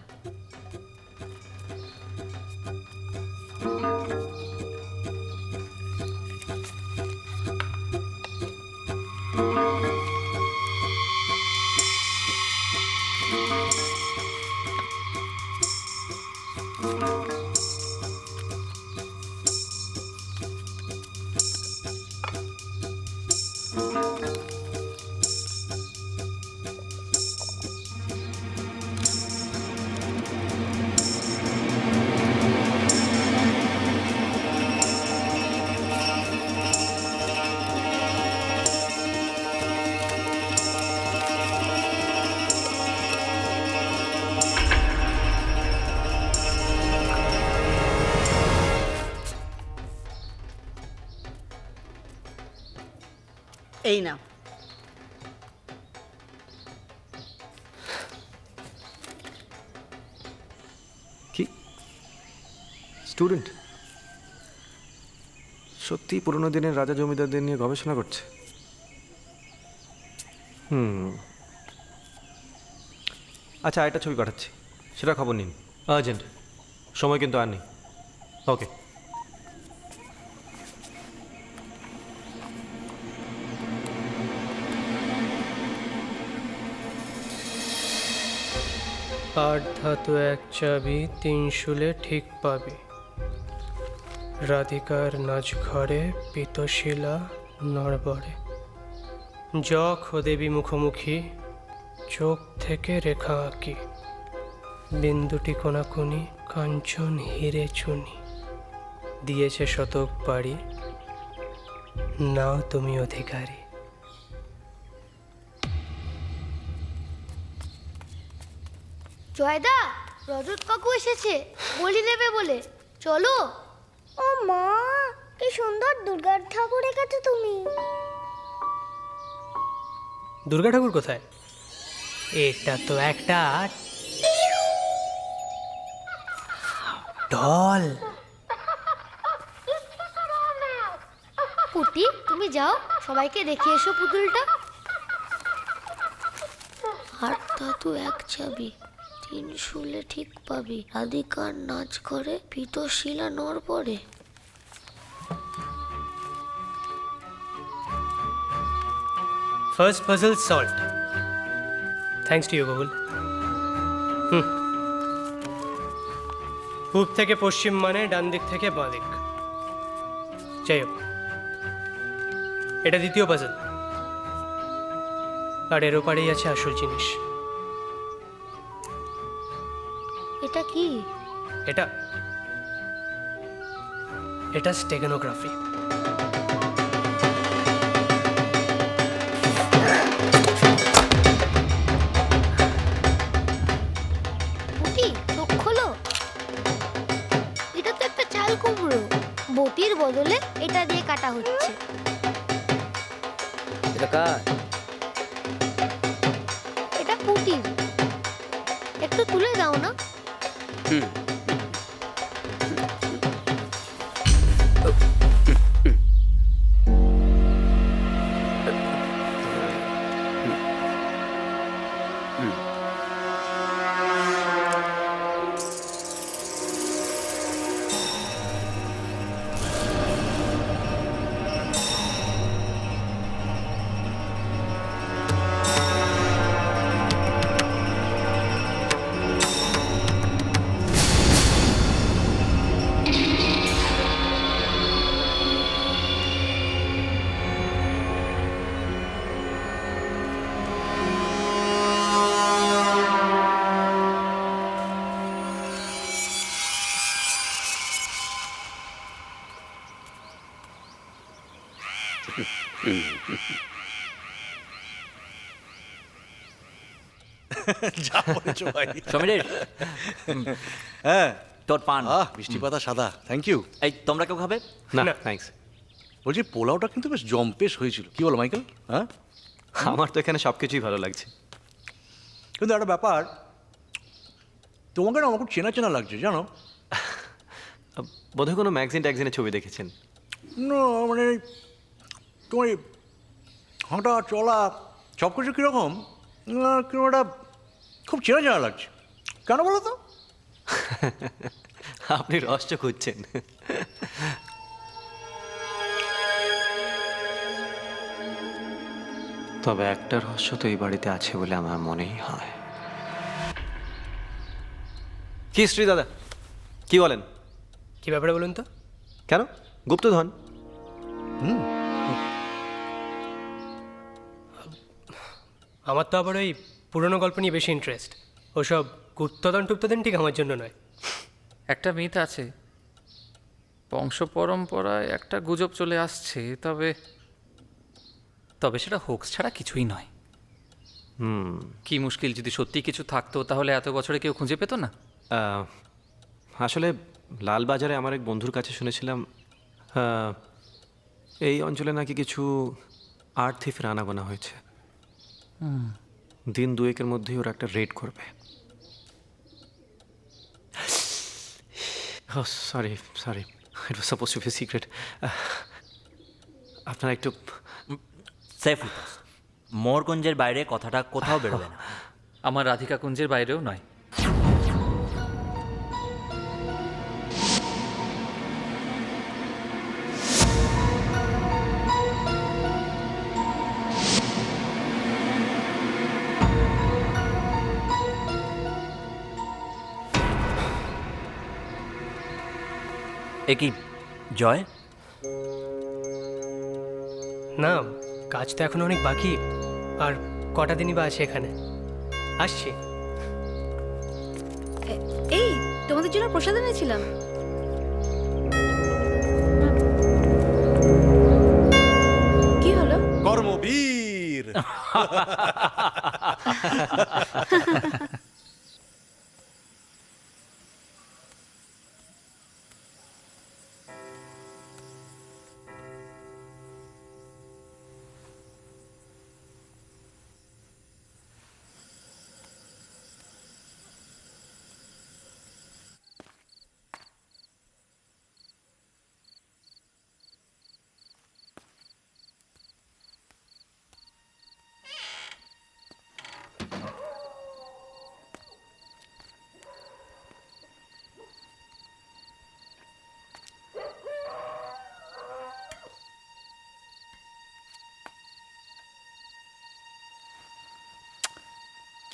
এই নাও। কি স্টুডেন্ট সত্যি পুরোনো দিনের রাজা জমিদারদের নিয়ে গবেষণা করছে? আচ্ছা, একটা ছবি পাঠাচ্ছি, সেটা খবর নিন। আর্জেন্ট, সময় কিন্তু আর নেই। ওকে। আট ধাতু এক চাবি, তিন শুলে ঠিক পাবি। রাধিকার নাচ ঘরে, পিতশিলা নড়বড়ে। যখ দেবী মুখোমুখি, চোখ থেকে রেখা আঁকি। বিন্দুটি কোনাকুনি, কাঞ্চন হিরে চুনি। দিয়েছে শতক পাড়ি, নাও তুমি অধিকারী। জয়দা, রজত কাকু এসেছে, বলি নেবে বলে। চলো। ও মা, কি সুন্দর দুর্গা ঠাকুর এঁকেছো তুমি। দুর্গা ঠাকুর কোথায়? এটা তো একটা ঢল। পুটি, তুমি যাও, সবাইকে দেখিয়ে এসো পুতুলটা। হাতটা তো এক চাবি, 3 শুলে ঠিক পাবি। রাধিকার নাচ করে পিতশিলা নড় পড়ে। First puzzle solved. Thanks to you Google. পূব থেকে পশ্চিম মানে ডান দিক থেকে বাঁ দিক। যাই হোক, এটা দ্বিতীয় পাজল, আর এর ওপারেই আছে আসল জিনিস। এটা কি? এটা স্টেগানোগ্রাফি। পুটি, চোখ খোলো। এটা তো একটা চাল কুমড়ো। বটির বদলে এটা দিয়ে কাটা হচ্ছে। এটা কার? এটা পুটির। একটু তুলে দাও না। হুম। যা বলেছো ভাই। সমীরের হ্যাঁ, তোর পান। মিষ্টি পাতা সাদা, থ্যাংক ইউ। এই তোমরা কেউ খাবে? না থ্যাঙ্কস। বলছি পোলাওটা কিন্তু বেশ জম্পেশ হয়েছিল, কি বলো মাইকেল? হ্যাঁ, আমার তো এখানে সব কিছুই ভালো লাগছে। কিন্তু একটা ব্যাপার, তোমাকে না আমার খুব চেনা চেনা লাগছে জানো। বোধহয় কোনো ম্যাগজিন ট্যাগজিনের ছবি দেখেছেন। না মানে তোমার এই হাঁটা চলা সব কিছু কীরকম কিরকম একটা খুব চেনা চেনা লাগছে। কেন বলো তো? আপনি রহস্য খুঁজছেন। তবে একটা রহস্য তো এই বাড়িতে আছে বলে আমার মনেই হয়। কি শ্রী দাদা, কি বলেন? কি ব্যাপারে বলুন তো? কেন গুপ্তধন? আমার তো আবার ওই পুরনো গল্প নিয়ে বেশি ইন্টারেস্ট। ওসব গুপ্তধন টুপ্তধন ঠিক আমার জন্য নয়। একটা মিথ আছে, বংশ পরম্পরায় একটা গুজব চলে আসছে, তবে তবে সেটা হোক্স ছাড়া কিছুই নয়। কি মুশকিল, যদি সত্যি কিছু থাকতো তাহলে এত বছরে কেউ খুঁজে পেত না। আসলে লালবাজারে আমার এক বন্ধুর কাছে শুনেছিলাম এই অঞ্চলে নাকি কিছু আর্ট থিফের আনাগোনা হয়েছে। দিন দুয়েকের মধ্যেই ওরা একটা রেড করবে। Sorry sorry, it was suppose to be secret. আপনারা একটু সেফ। মোরগঞ্জের বাইরে কথাটা কোথাও বেরোবে না। আমার রাধিকা কুঞ্জের বাইরেও নয়। এ কি জয়? না, কাজ তো এখন অনেক বাকি। আর কটা দিনই বা আছে এখানে। আসছি। এই, তোমাদের জন্য প্রসাদ এনেছিলাম। কি হলো? কর্মবীর।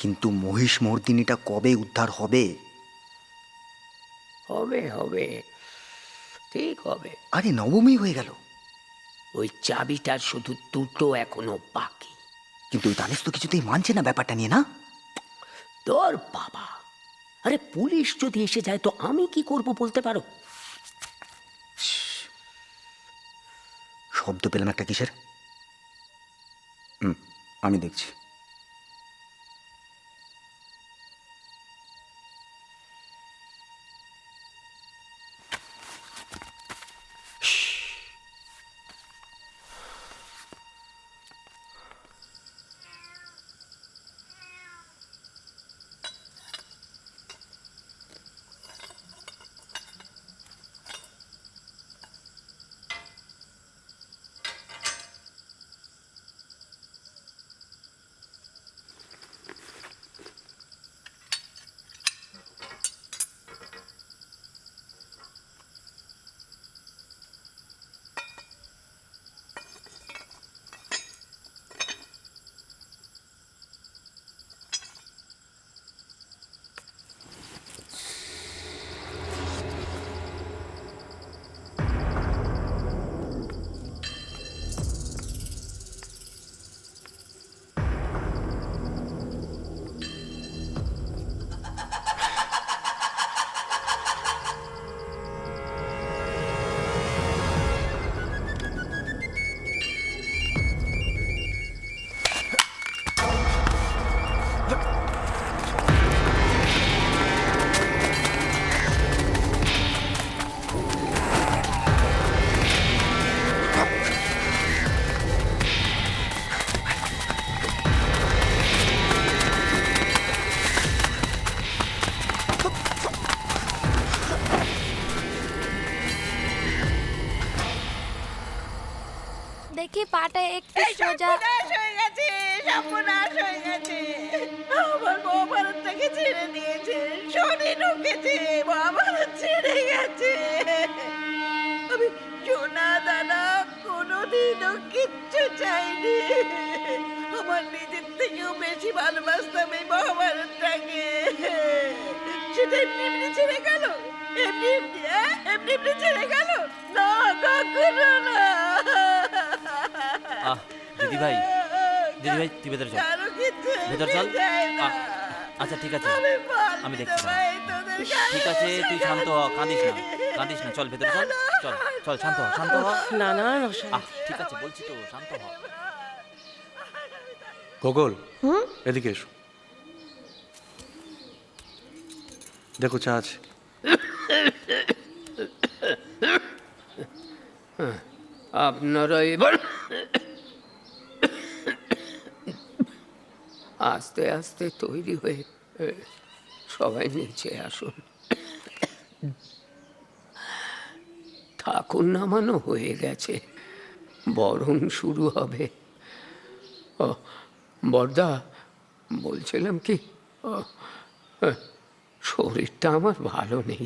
কিন্তু মহিষ মর্দিনীটা কবে উদ্ধার হবে? হবে হবে, ঠিক হবে। আরে নবমী হয়ে গেল। ওই চাবিটার শুধু দুটো এখনো বাকি। কিন্তু ওই দানেশ তো কিছুতেই মানছে না ব্যাপারটা নিয়ে, না? তোর বাবা, আরে পুলিশ যদি এসে যায় তো আমি কি করব বলতে পারো? শব্দ পেলাম একটা কিসের? আমি দেখছি। দেখি পাটা একটু সোজা। হয়ে গেছে, সর্বনাশ হয়ে গেছে। আমার মহাভারতটাকে ছেড়ে দিয়েছে, শনি ঢুকেছে, মহাভারত ছেড়ে গেছে। আমি সোনা দানা কোনোদিনও কিচ্ছু চাইনি। আমার নিজের থেকেও বেশি ভালোবাসতাম এই মহাভারতটাকে। সেটা এমনি এমনি ছেড়ে গেল, এমনি এমনি, এমনি এমনি ছেড়ে গেল। না, কখনো না। দিদি ভাই তুই ভেতরে চল, ভেতর চল। আচ্ছা ঠিক আছে, আমি দেখছি। ঠিক আছে, তুই শান্ত হ, কাঁদিস না, চল ভেতরে চল, চল চল, শান্ত হ। না না ঠিক আছে বলছি তো, শান্ত হ। গোগল, এদিকে এসো। দেখো চা আছে। আপনারা এবার আস্তে আস্তে তৈরি হয়ে সবাই নিচে আসুন। ঠাকুর নামানো হয়ে গেছে, বরণ শুরু হবে। বড়দা, বলছিলাম কি, শরীরটা আমার ভালো নেই।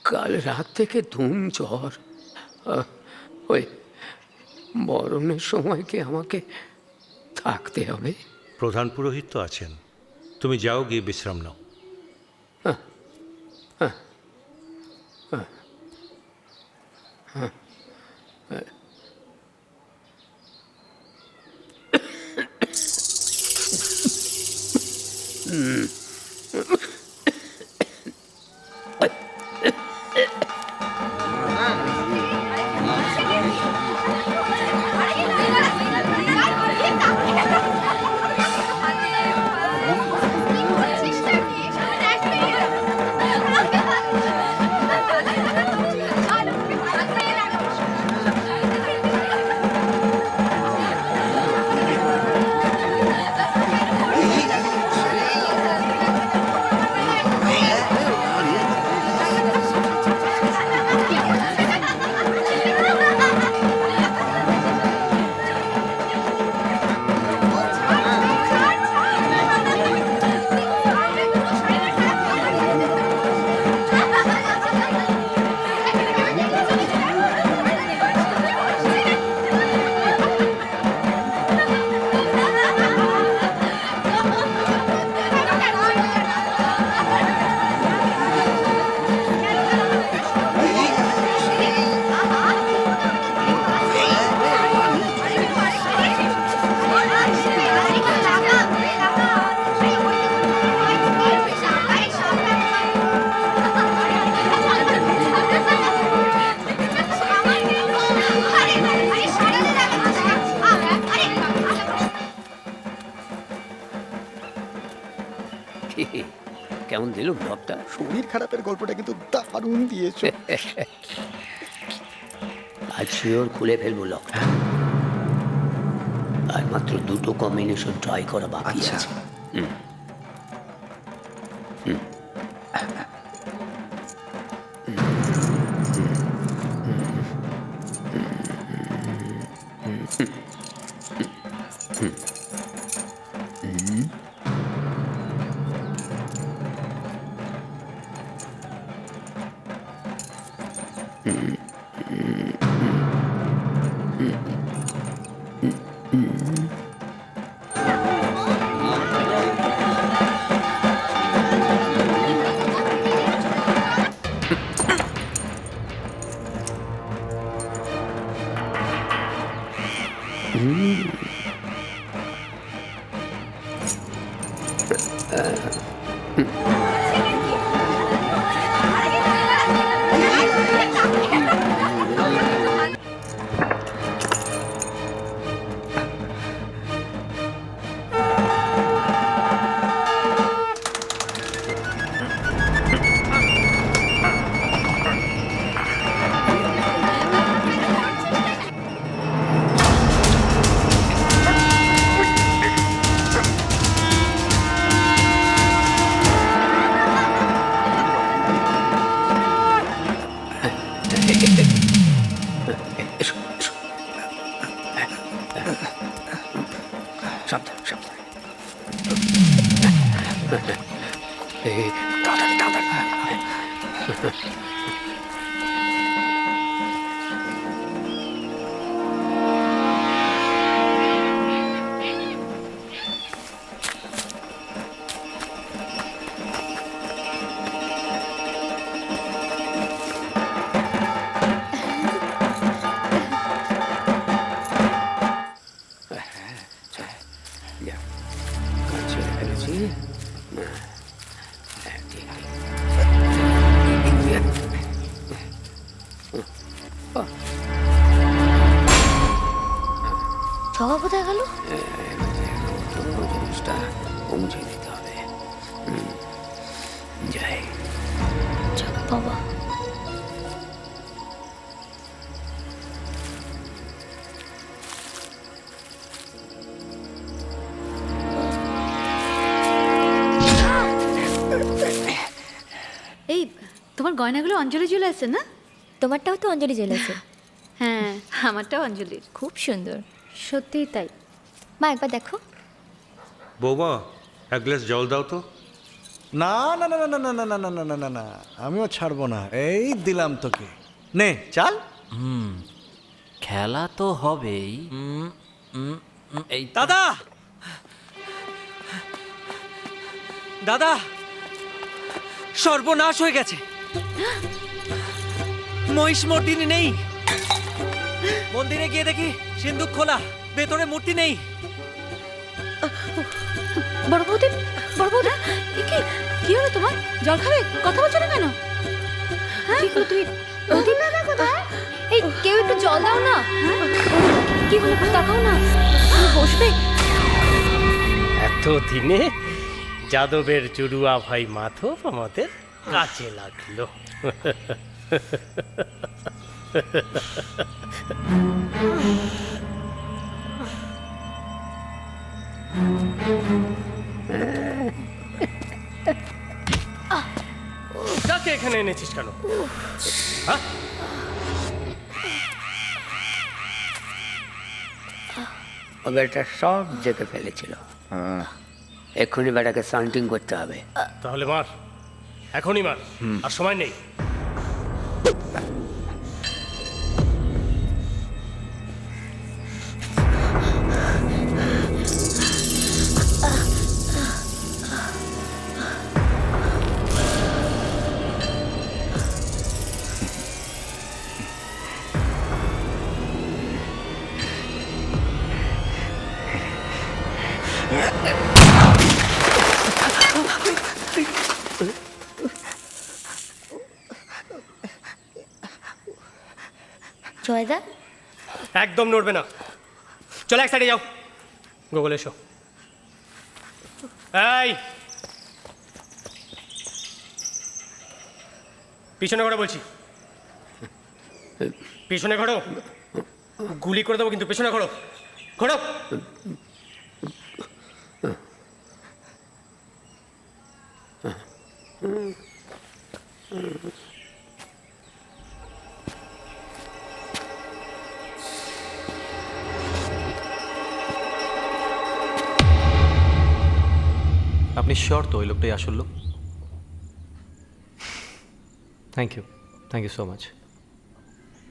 কাল রাত থেকে ধুম জ্বর। ওই বরণের সময় কি আমাকে থাকতে হবে? প্রধান পুরোহিত তো আছেন, তুমি যাও, গিয়ে বিশ্রাম নাও। কেমন দিল ব্লগটা? শরীর খারাপের গল্পটা কিন্তু দারুণ দিয়েছো। আজ শিওর খুলে ফেলবো লকটা। আর মাত্র দুটো কম্বিনেশন ট্রাই করা বাকি আছে। হুম। হুম। সাবধান সাবধান। তাড়াতাড়ি তাড়াতাড়ি। জবা কোথায় গেল? জিনিসটা পৌঁছে দিতে হবে। যাই। বাবা এই তোমার গয়নাগুলো অঞ্জলি চলে আসছে না? তোমারটাও তো অঞ্জলি জ্বেলেছে। হ্যাঁ, আমারটাও অঞ্জলির। খুব সুন্দর। সত্যিই তাই। মা একবার দেখো। বৌমা এক গ্লাস জল দাও তো। না না না না না না না না না না না না, আমিও ছাড়বো না। এই দিলাম তোকে, নে চাল। খেলা তো হবেই। এই দাদা, দাদা, সর্বনাশ হয়ে গেছে। মহিষ মূর্তিনি নেই। মন্দিরে গিয়ে দেখি সিন্দুক খোলা, ভেতরে মূর্তি নেই। বড় বৌদি, বড় বৌদি, কি হলো তোমার? জল খাবে? কথা বলছো না কেন? কি হলো তুমি? বৌদি দাদা কোথায়? এই কেউ একটু জল দাও না। কি হলো? তাকাও না, তুমি বসবে। এত দিনে যাদবের জুড়ুয়া ভাই মাধব আমাদের কাজে লাগলো। কাকে এখানে এনেছিস কেন? হ্যাঁ? ও বেটা সব জেগে ফেলেছিল। এক্ষুনি বেটাকে সান্টিং করতে হবে। তাহলে মার, এখনই মার, আর সময় নেই। জয়দা একদম নড়বে না। চলো এক সাইডে যাও। গোগল এসো। এই পিছনে ঘোরো বলছি, পিছনে ঘোরো, গুলি করে দেবো কিন্তু, পিছনে ঘোরো, ঘোরো। আপনি শিওর তো ওই লোকটাই আসল লোক? Thank you so much.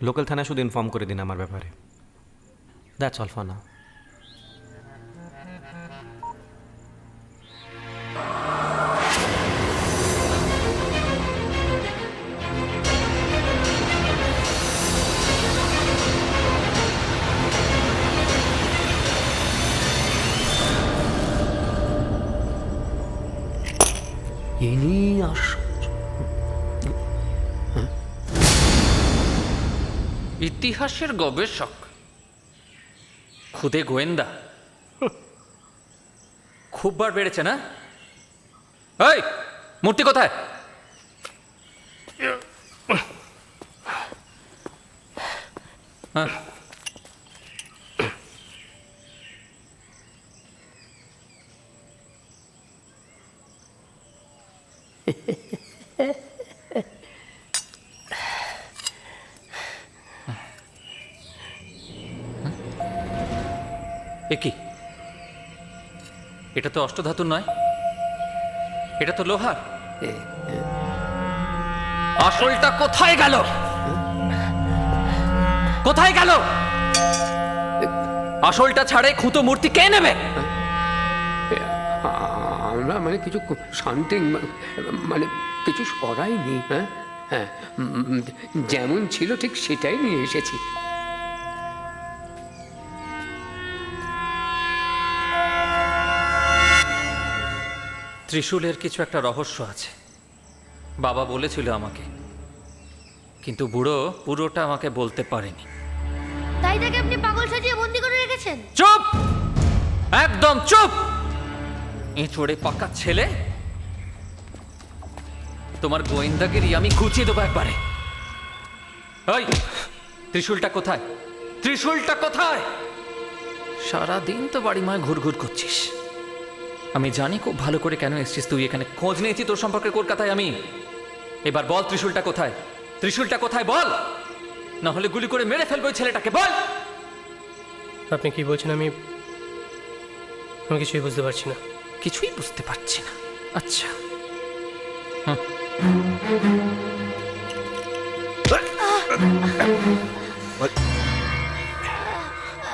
Local থানায় শুধু ইনফর্ম করে দিন আমার ব্যাপারে। That's all for now. ইনি ইতিহাসের গবেষক, খুদে গোয়েন্দা, খুব বার বেড়েছে না? এই মূর্তি কোথায়? হ্যাঁ, এ কি? এটা তো অষ্টধাতুর নয়, এটা তো লোহার। আসলটা কোথায় গেল? কোথায় গেল? আসলটা ছাড়ে খুঁতো মূর্তি কে নেবে? আমরা মানে কিছু শান্তি মানে কিছু সরাইনি। হ্যাঁ হ্যাঁ, যেমন ছিল ঠিক সেটাই নিয়ে এসেছি। ত্রিশূলের কিছু একটা রহস্য আছে, বাবা বলেছিল আমাকে, কিন্তু বুড়ো পুরোটা আমাকে বলতে পারেনি। তাই তাকে আপনি পাগল সাজিয়ে বন্দি করে রেখেছেন? চুপ, একদম চুপ! এঁচড়ে পাকা ছেলে, তোমার গোয়েন্দাগিরি আমি ঘুচিয়ে দেবো একবারে। ওই ত্রিশূলটা কোথায়? ত্রিশূলটা কোথায়? সারাদিন তো বাড়ি মায় ঘুরঘুর করছিস। আমি জানি খুব ভালো করে কেন এসেছিস তুই এখানে। খোঁজ নিয়েছি তোর সম্পর্কে কলকাতায় আমি। এবার বল ত্রিশূলটা কোথায়? ত্রিশূলটা কোথায় বল, না হলে গুলি করে মেরে ফেলবো ছেলেটাকে। বল। আপনি কি বলছেন? আমি কিছুই বুঝতে পারছি না। কিছুই বুঝতে পারছি না? আচ্ছা,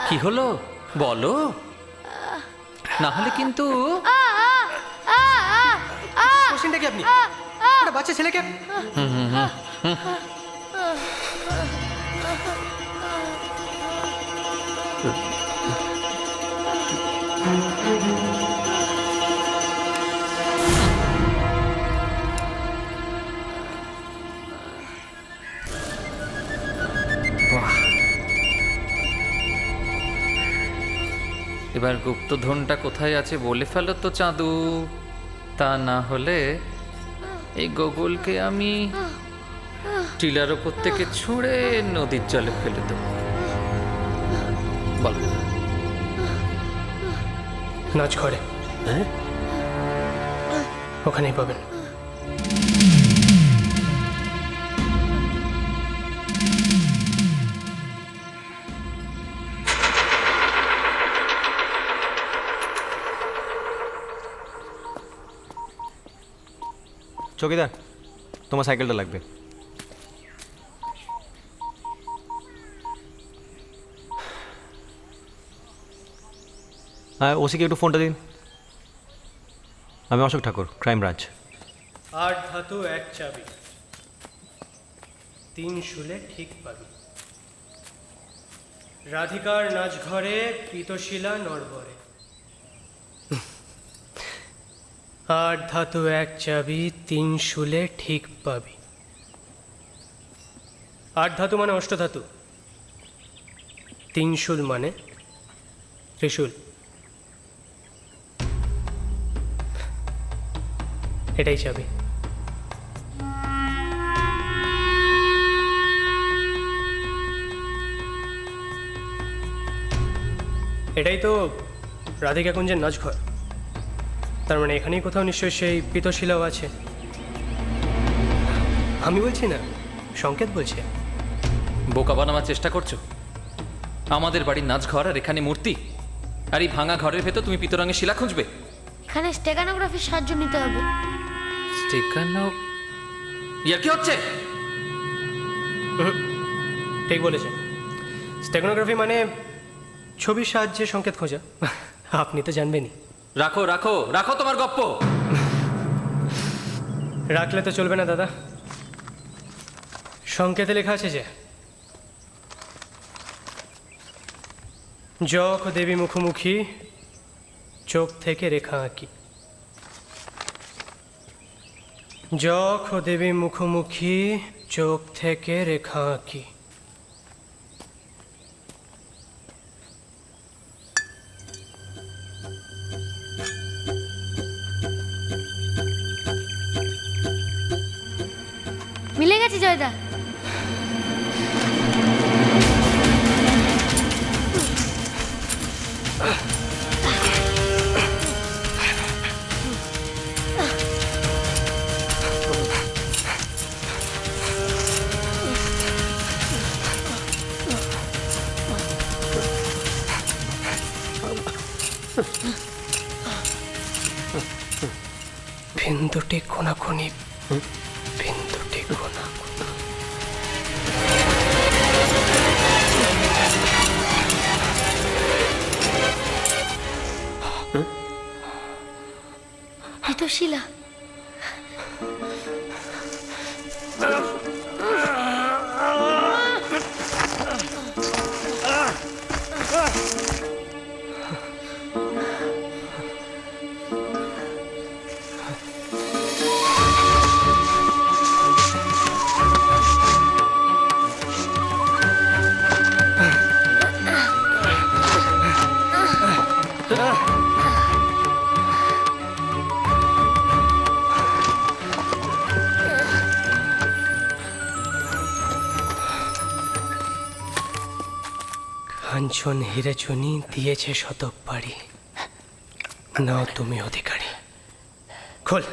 কি হলো বলো, না হলে কিন্তু। কোশ্চেনটা কি আপনি? একটা বাচ্চা ছেলেকে এবার গুপ্তধনটা কোথায় আছে বলে ফেলো তো চাঁদু, তা না হলে এই গোগলকে আমি টিলার ওপর থেকে ছুঁড়ে নদীর জলে ফেলে দেবো। বল। নাচ ঘরে, হ্যাঁ ওখানেই পাবেন। চৌকিদার, তোমার সাইকেলটা লাগবে। হ্যাঁ, ওসিকে একটু ফোনটা দিন। আমি অশোক ঠাকুর, ক্রাইম ব্রাঞ্চ। 8 ধাতু 1 চাবি, 3 শুলে ঠিক পাবি। রাধিকার নাচ ঘরে, পীতশিলা নড়বরে। 8 ধাতু 1 চাবি, 3 শুলে ঠিক পাবি। 8 ধাতু মানে অষ্টধাতু, 3 শুল মানে ত্রিশূল। এটাই চাবি। এটাই তো রাধিকা কুঞ্জের নাচঘর। তার মানে এখানেই কোথাও নিশ্চয়ই সেই পিতশিলাও আছে। আমি বলছি না, সংকেত বলছে। বোকা বানাবার চেষ্টা করছো? আমাদের বাড়ির নাচঘর আর এখানে মূর্তি, আর এই ভাঙা ঘরের ভেতর তুমি পিতরঙের শিলা খুঁজবে? এখানে স্টেগানোগ্রাফির সাহায্য নিতে হবে। স্টেগানো? ইয়ার কি হচ্ছে? ঠিক বলেছেন। স্টেগানোগ্রাফি মানে ছবির সাহায্যে সংকেত খোঁজা। আপনি তো জানবেনই। রাখো রাখো রাখো তোমার গপ্প। রাখলে তো চলবে না দাদা। সংকেতে লেখা আছে যে যখ দেবী মুখোমুখি চোখ থেকে রেখা আঁকি। যখ দেবী মুখোমুখি চোখ থেকে রেখা আঁকি। মিলে গেছে জয়দা। বিন্দুটি কোনাকুনি, বিন্দুটি কোনাকুনি। পিতশিলা। কাঞ্চন হিরেচুনি দিয়েছে শতক পাড়ি, নাও তুমি অধিকারী। খোল।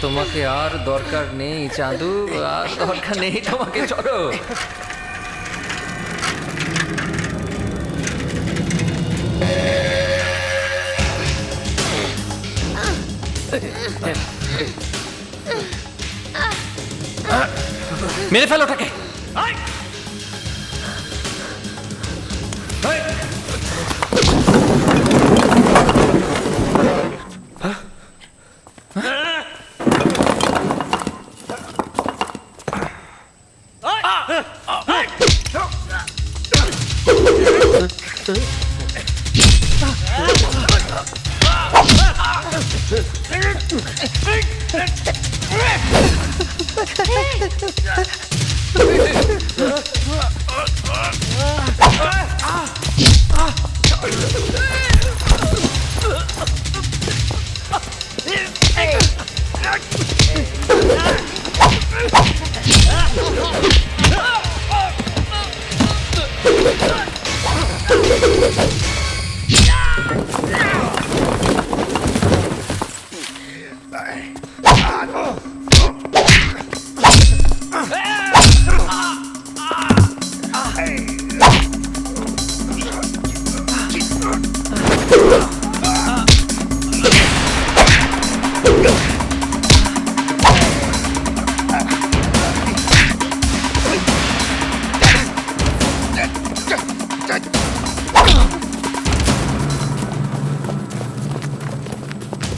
তোমাকে আর দরকার নেই চাঁদু, আর দরকার নেই তোমাকে। চলো। মেরে ফেলো ওটাকে।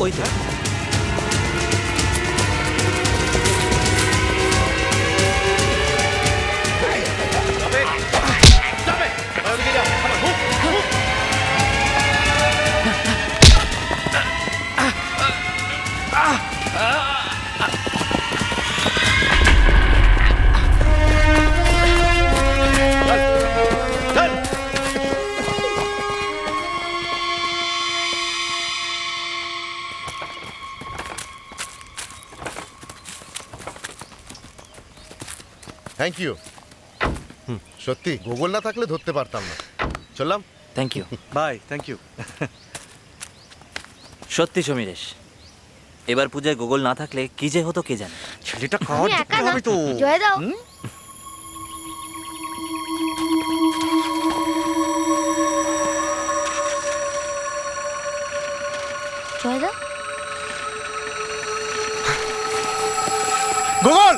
ওই তো থ্যাংক ইউ। সত্যি গুগল না থাকলে ধরতে পারতাম না। চললাম। Thank you. Bye. Thank you. সত্যি সমীরেশ, এবার পূজায় গুগল না থাকলে কি যে হতো কে জানে। ছেলেটা আমি একা না, জয় দাও। জয় দাও। গুগল!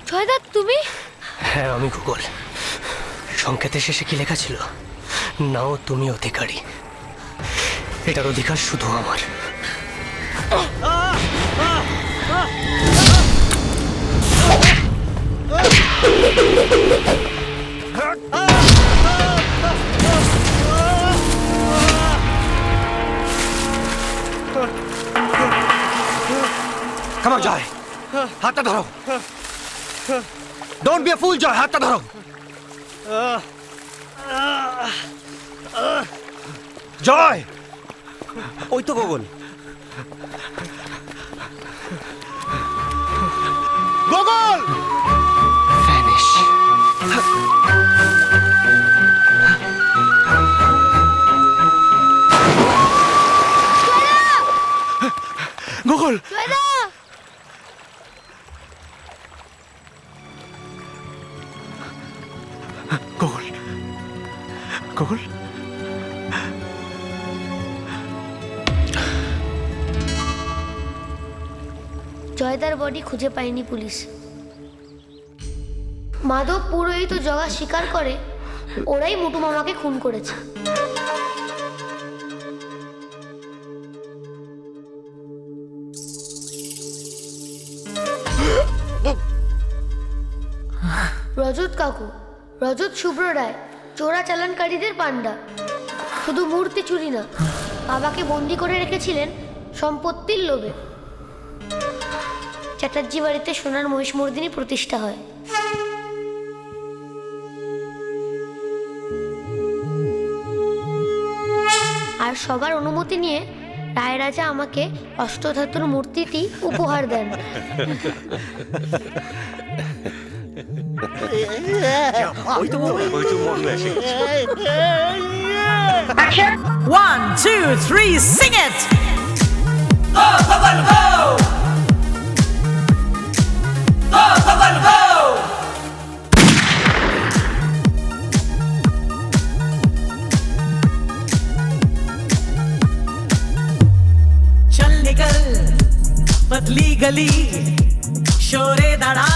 জয়দা তুমি? হ্যাঁ আমি গুগল। সংকেতের শেষে কি লেখা ছিল? নাও তুমি অধিকারী। এটার অধিকার শুধু আমার। Come on, Joy. হাতটা ধরো। Don't be a fool, Joy. হাতটা ধরো। জয়! ওই তো Google. Google! Vanish. Google! Joyda! Google! Google! জয়দার বডি খুঁজে পায়নি পুলিশ। মাধব পুরোহিত ও জগা স্বীকার করে ওরাই মুটু মামাকে খুন করেছে। রজত কাকু, রজত শুভ্র রায় চোরা চালানকারীদের পান্ডা। শুধু মূর্তি চুরি না, বাবাকে বন্দি করে রেখেছিলেন সম্পত্তির লোভে। চ্যাটার্জি বাড়িতে সোনার মহিষমর্দিনী প্রতিষ্ঠা হয়। আর সবার অনুমতি নিয়ে রায় রাজা আমাকে অষ্টধাতুর মূর্তিটি উপহার দেন। One, two, three, sing it! Go, चल निकल पतली गली সরে দাঁড়া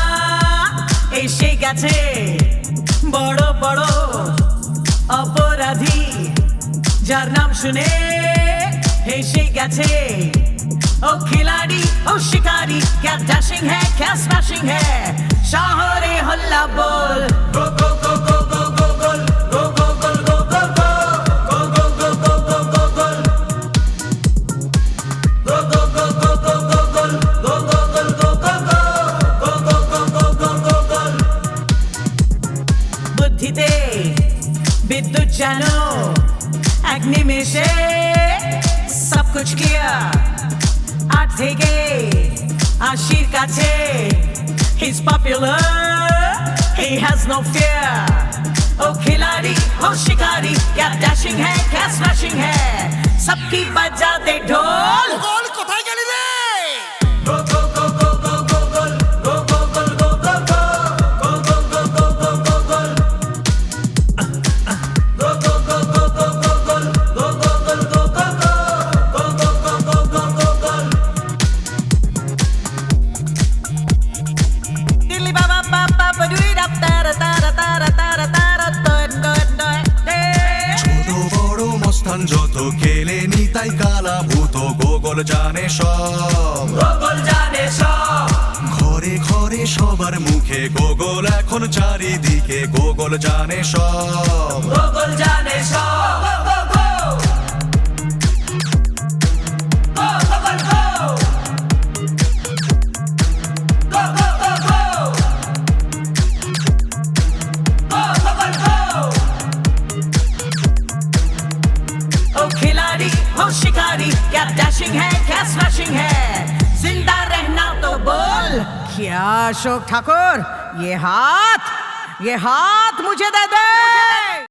এসে গেছে বড় বড় অপরাধী যার নাম শুনে হেসে গেছে ও খিলাড়ি ও শিকারি क्या डैशिंग है क्या स्मैशिंग है শহরে হল্লা বল গো গো গো গো গো গো গোল গো গো গোল গো গো গো গো গো গো গো গো গো গোল গো গো গো গো গো গো গোল গো গো গোল গো গো গো গো গো গো গো গো গোল বুদ্ধিতে বিদ্যুৎ জানো এক নিমেষে সব कुछ किया আট থেকে আশির কাছে He's popular, he has no fear. Oh खिलाड़ी, oh शिकारी, क्या dashing है, क्या smashing है, सबकी बजा दे ढोल। গোল কোথায় গেলি রে? Go go go go go go goal, go go go go go go, go go go go go go goal, go go go go go go goal, go go go go go go, go go go go go go goal. Dilly ba ba ba ba ba doo da da da da da da da da da da da da da. ছোট বড় মস্তান যত খেলে নিতাই কালা ভূত গোগল জানে সব, গোগল জানে সব। ঘরে ঘরে সবার মুখে গোগল এখন চারিদিকে গোগল জানে সব, গোগল জানে সব। Go go go, go গোগল go, go go go go, go গোগল go। ओ खिलाड़ी, ओ शिकारी, क्या डैशिंग है, क्या स्मैशिंग है, जिंदा रहना तो बोल। क्या अशोक ठाकुर, ये हाथ मुझे दे दे।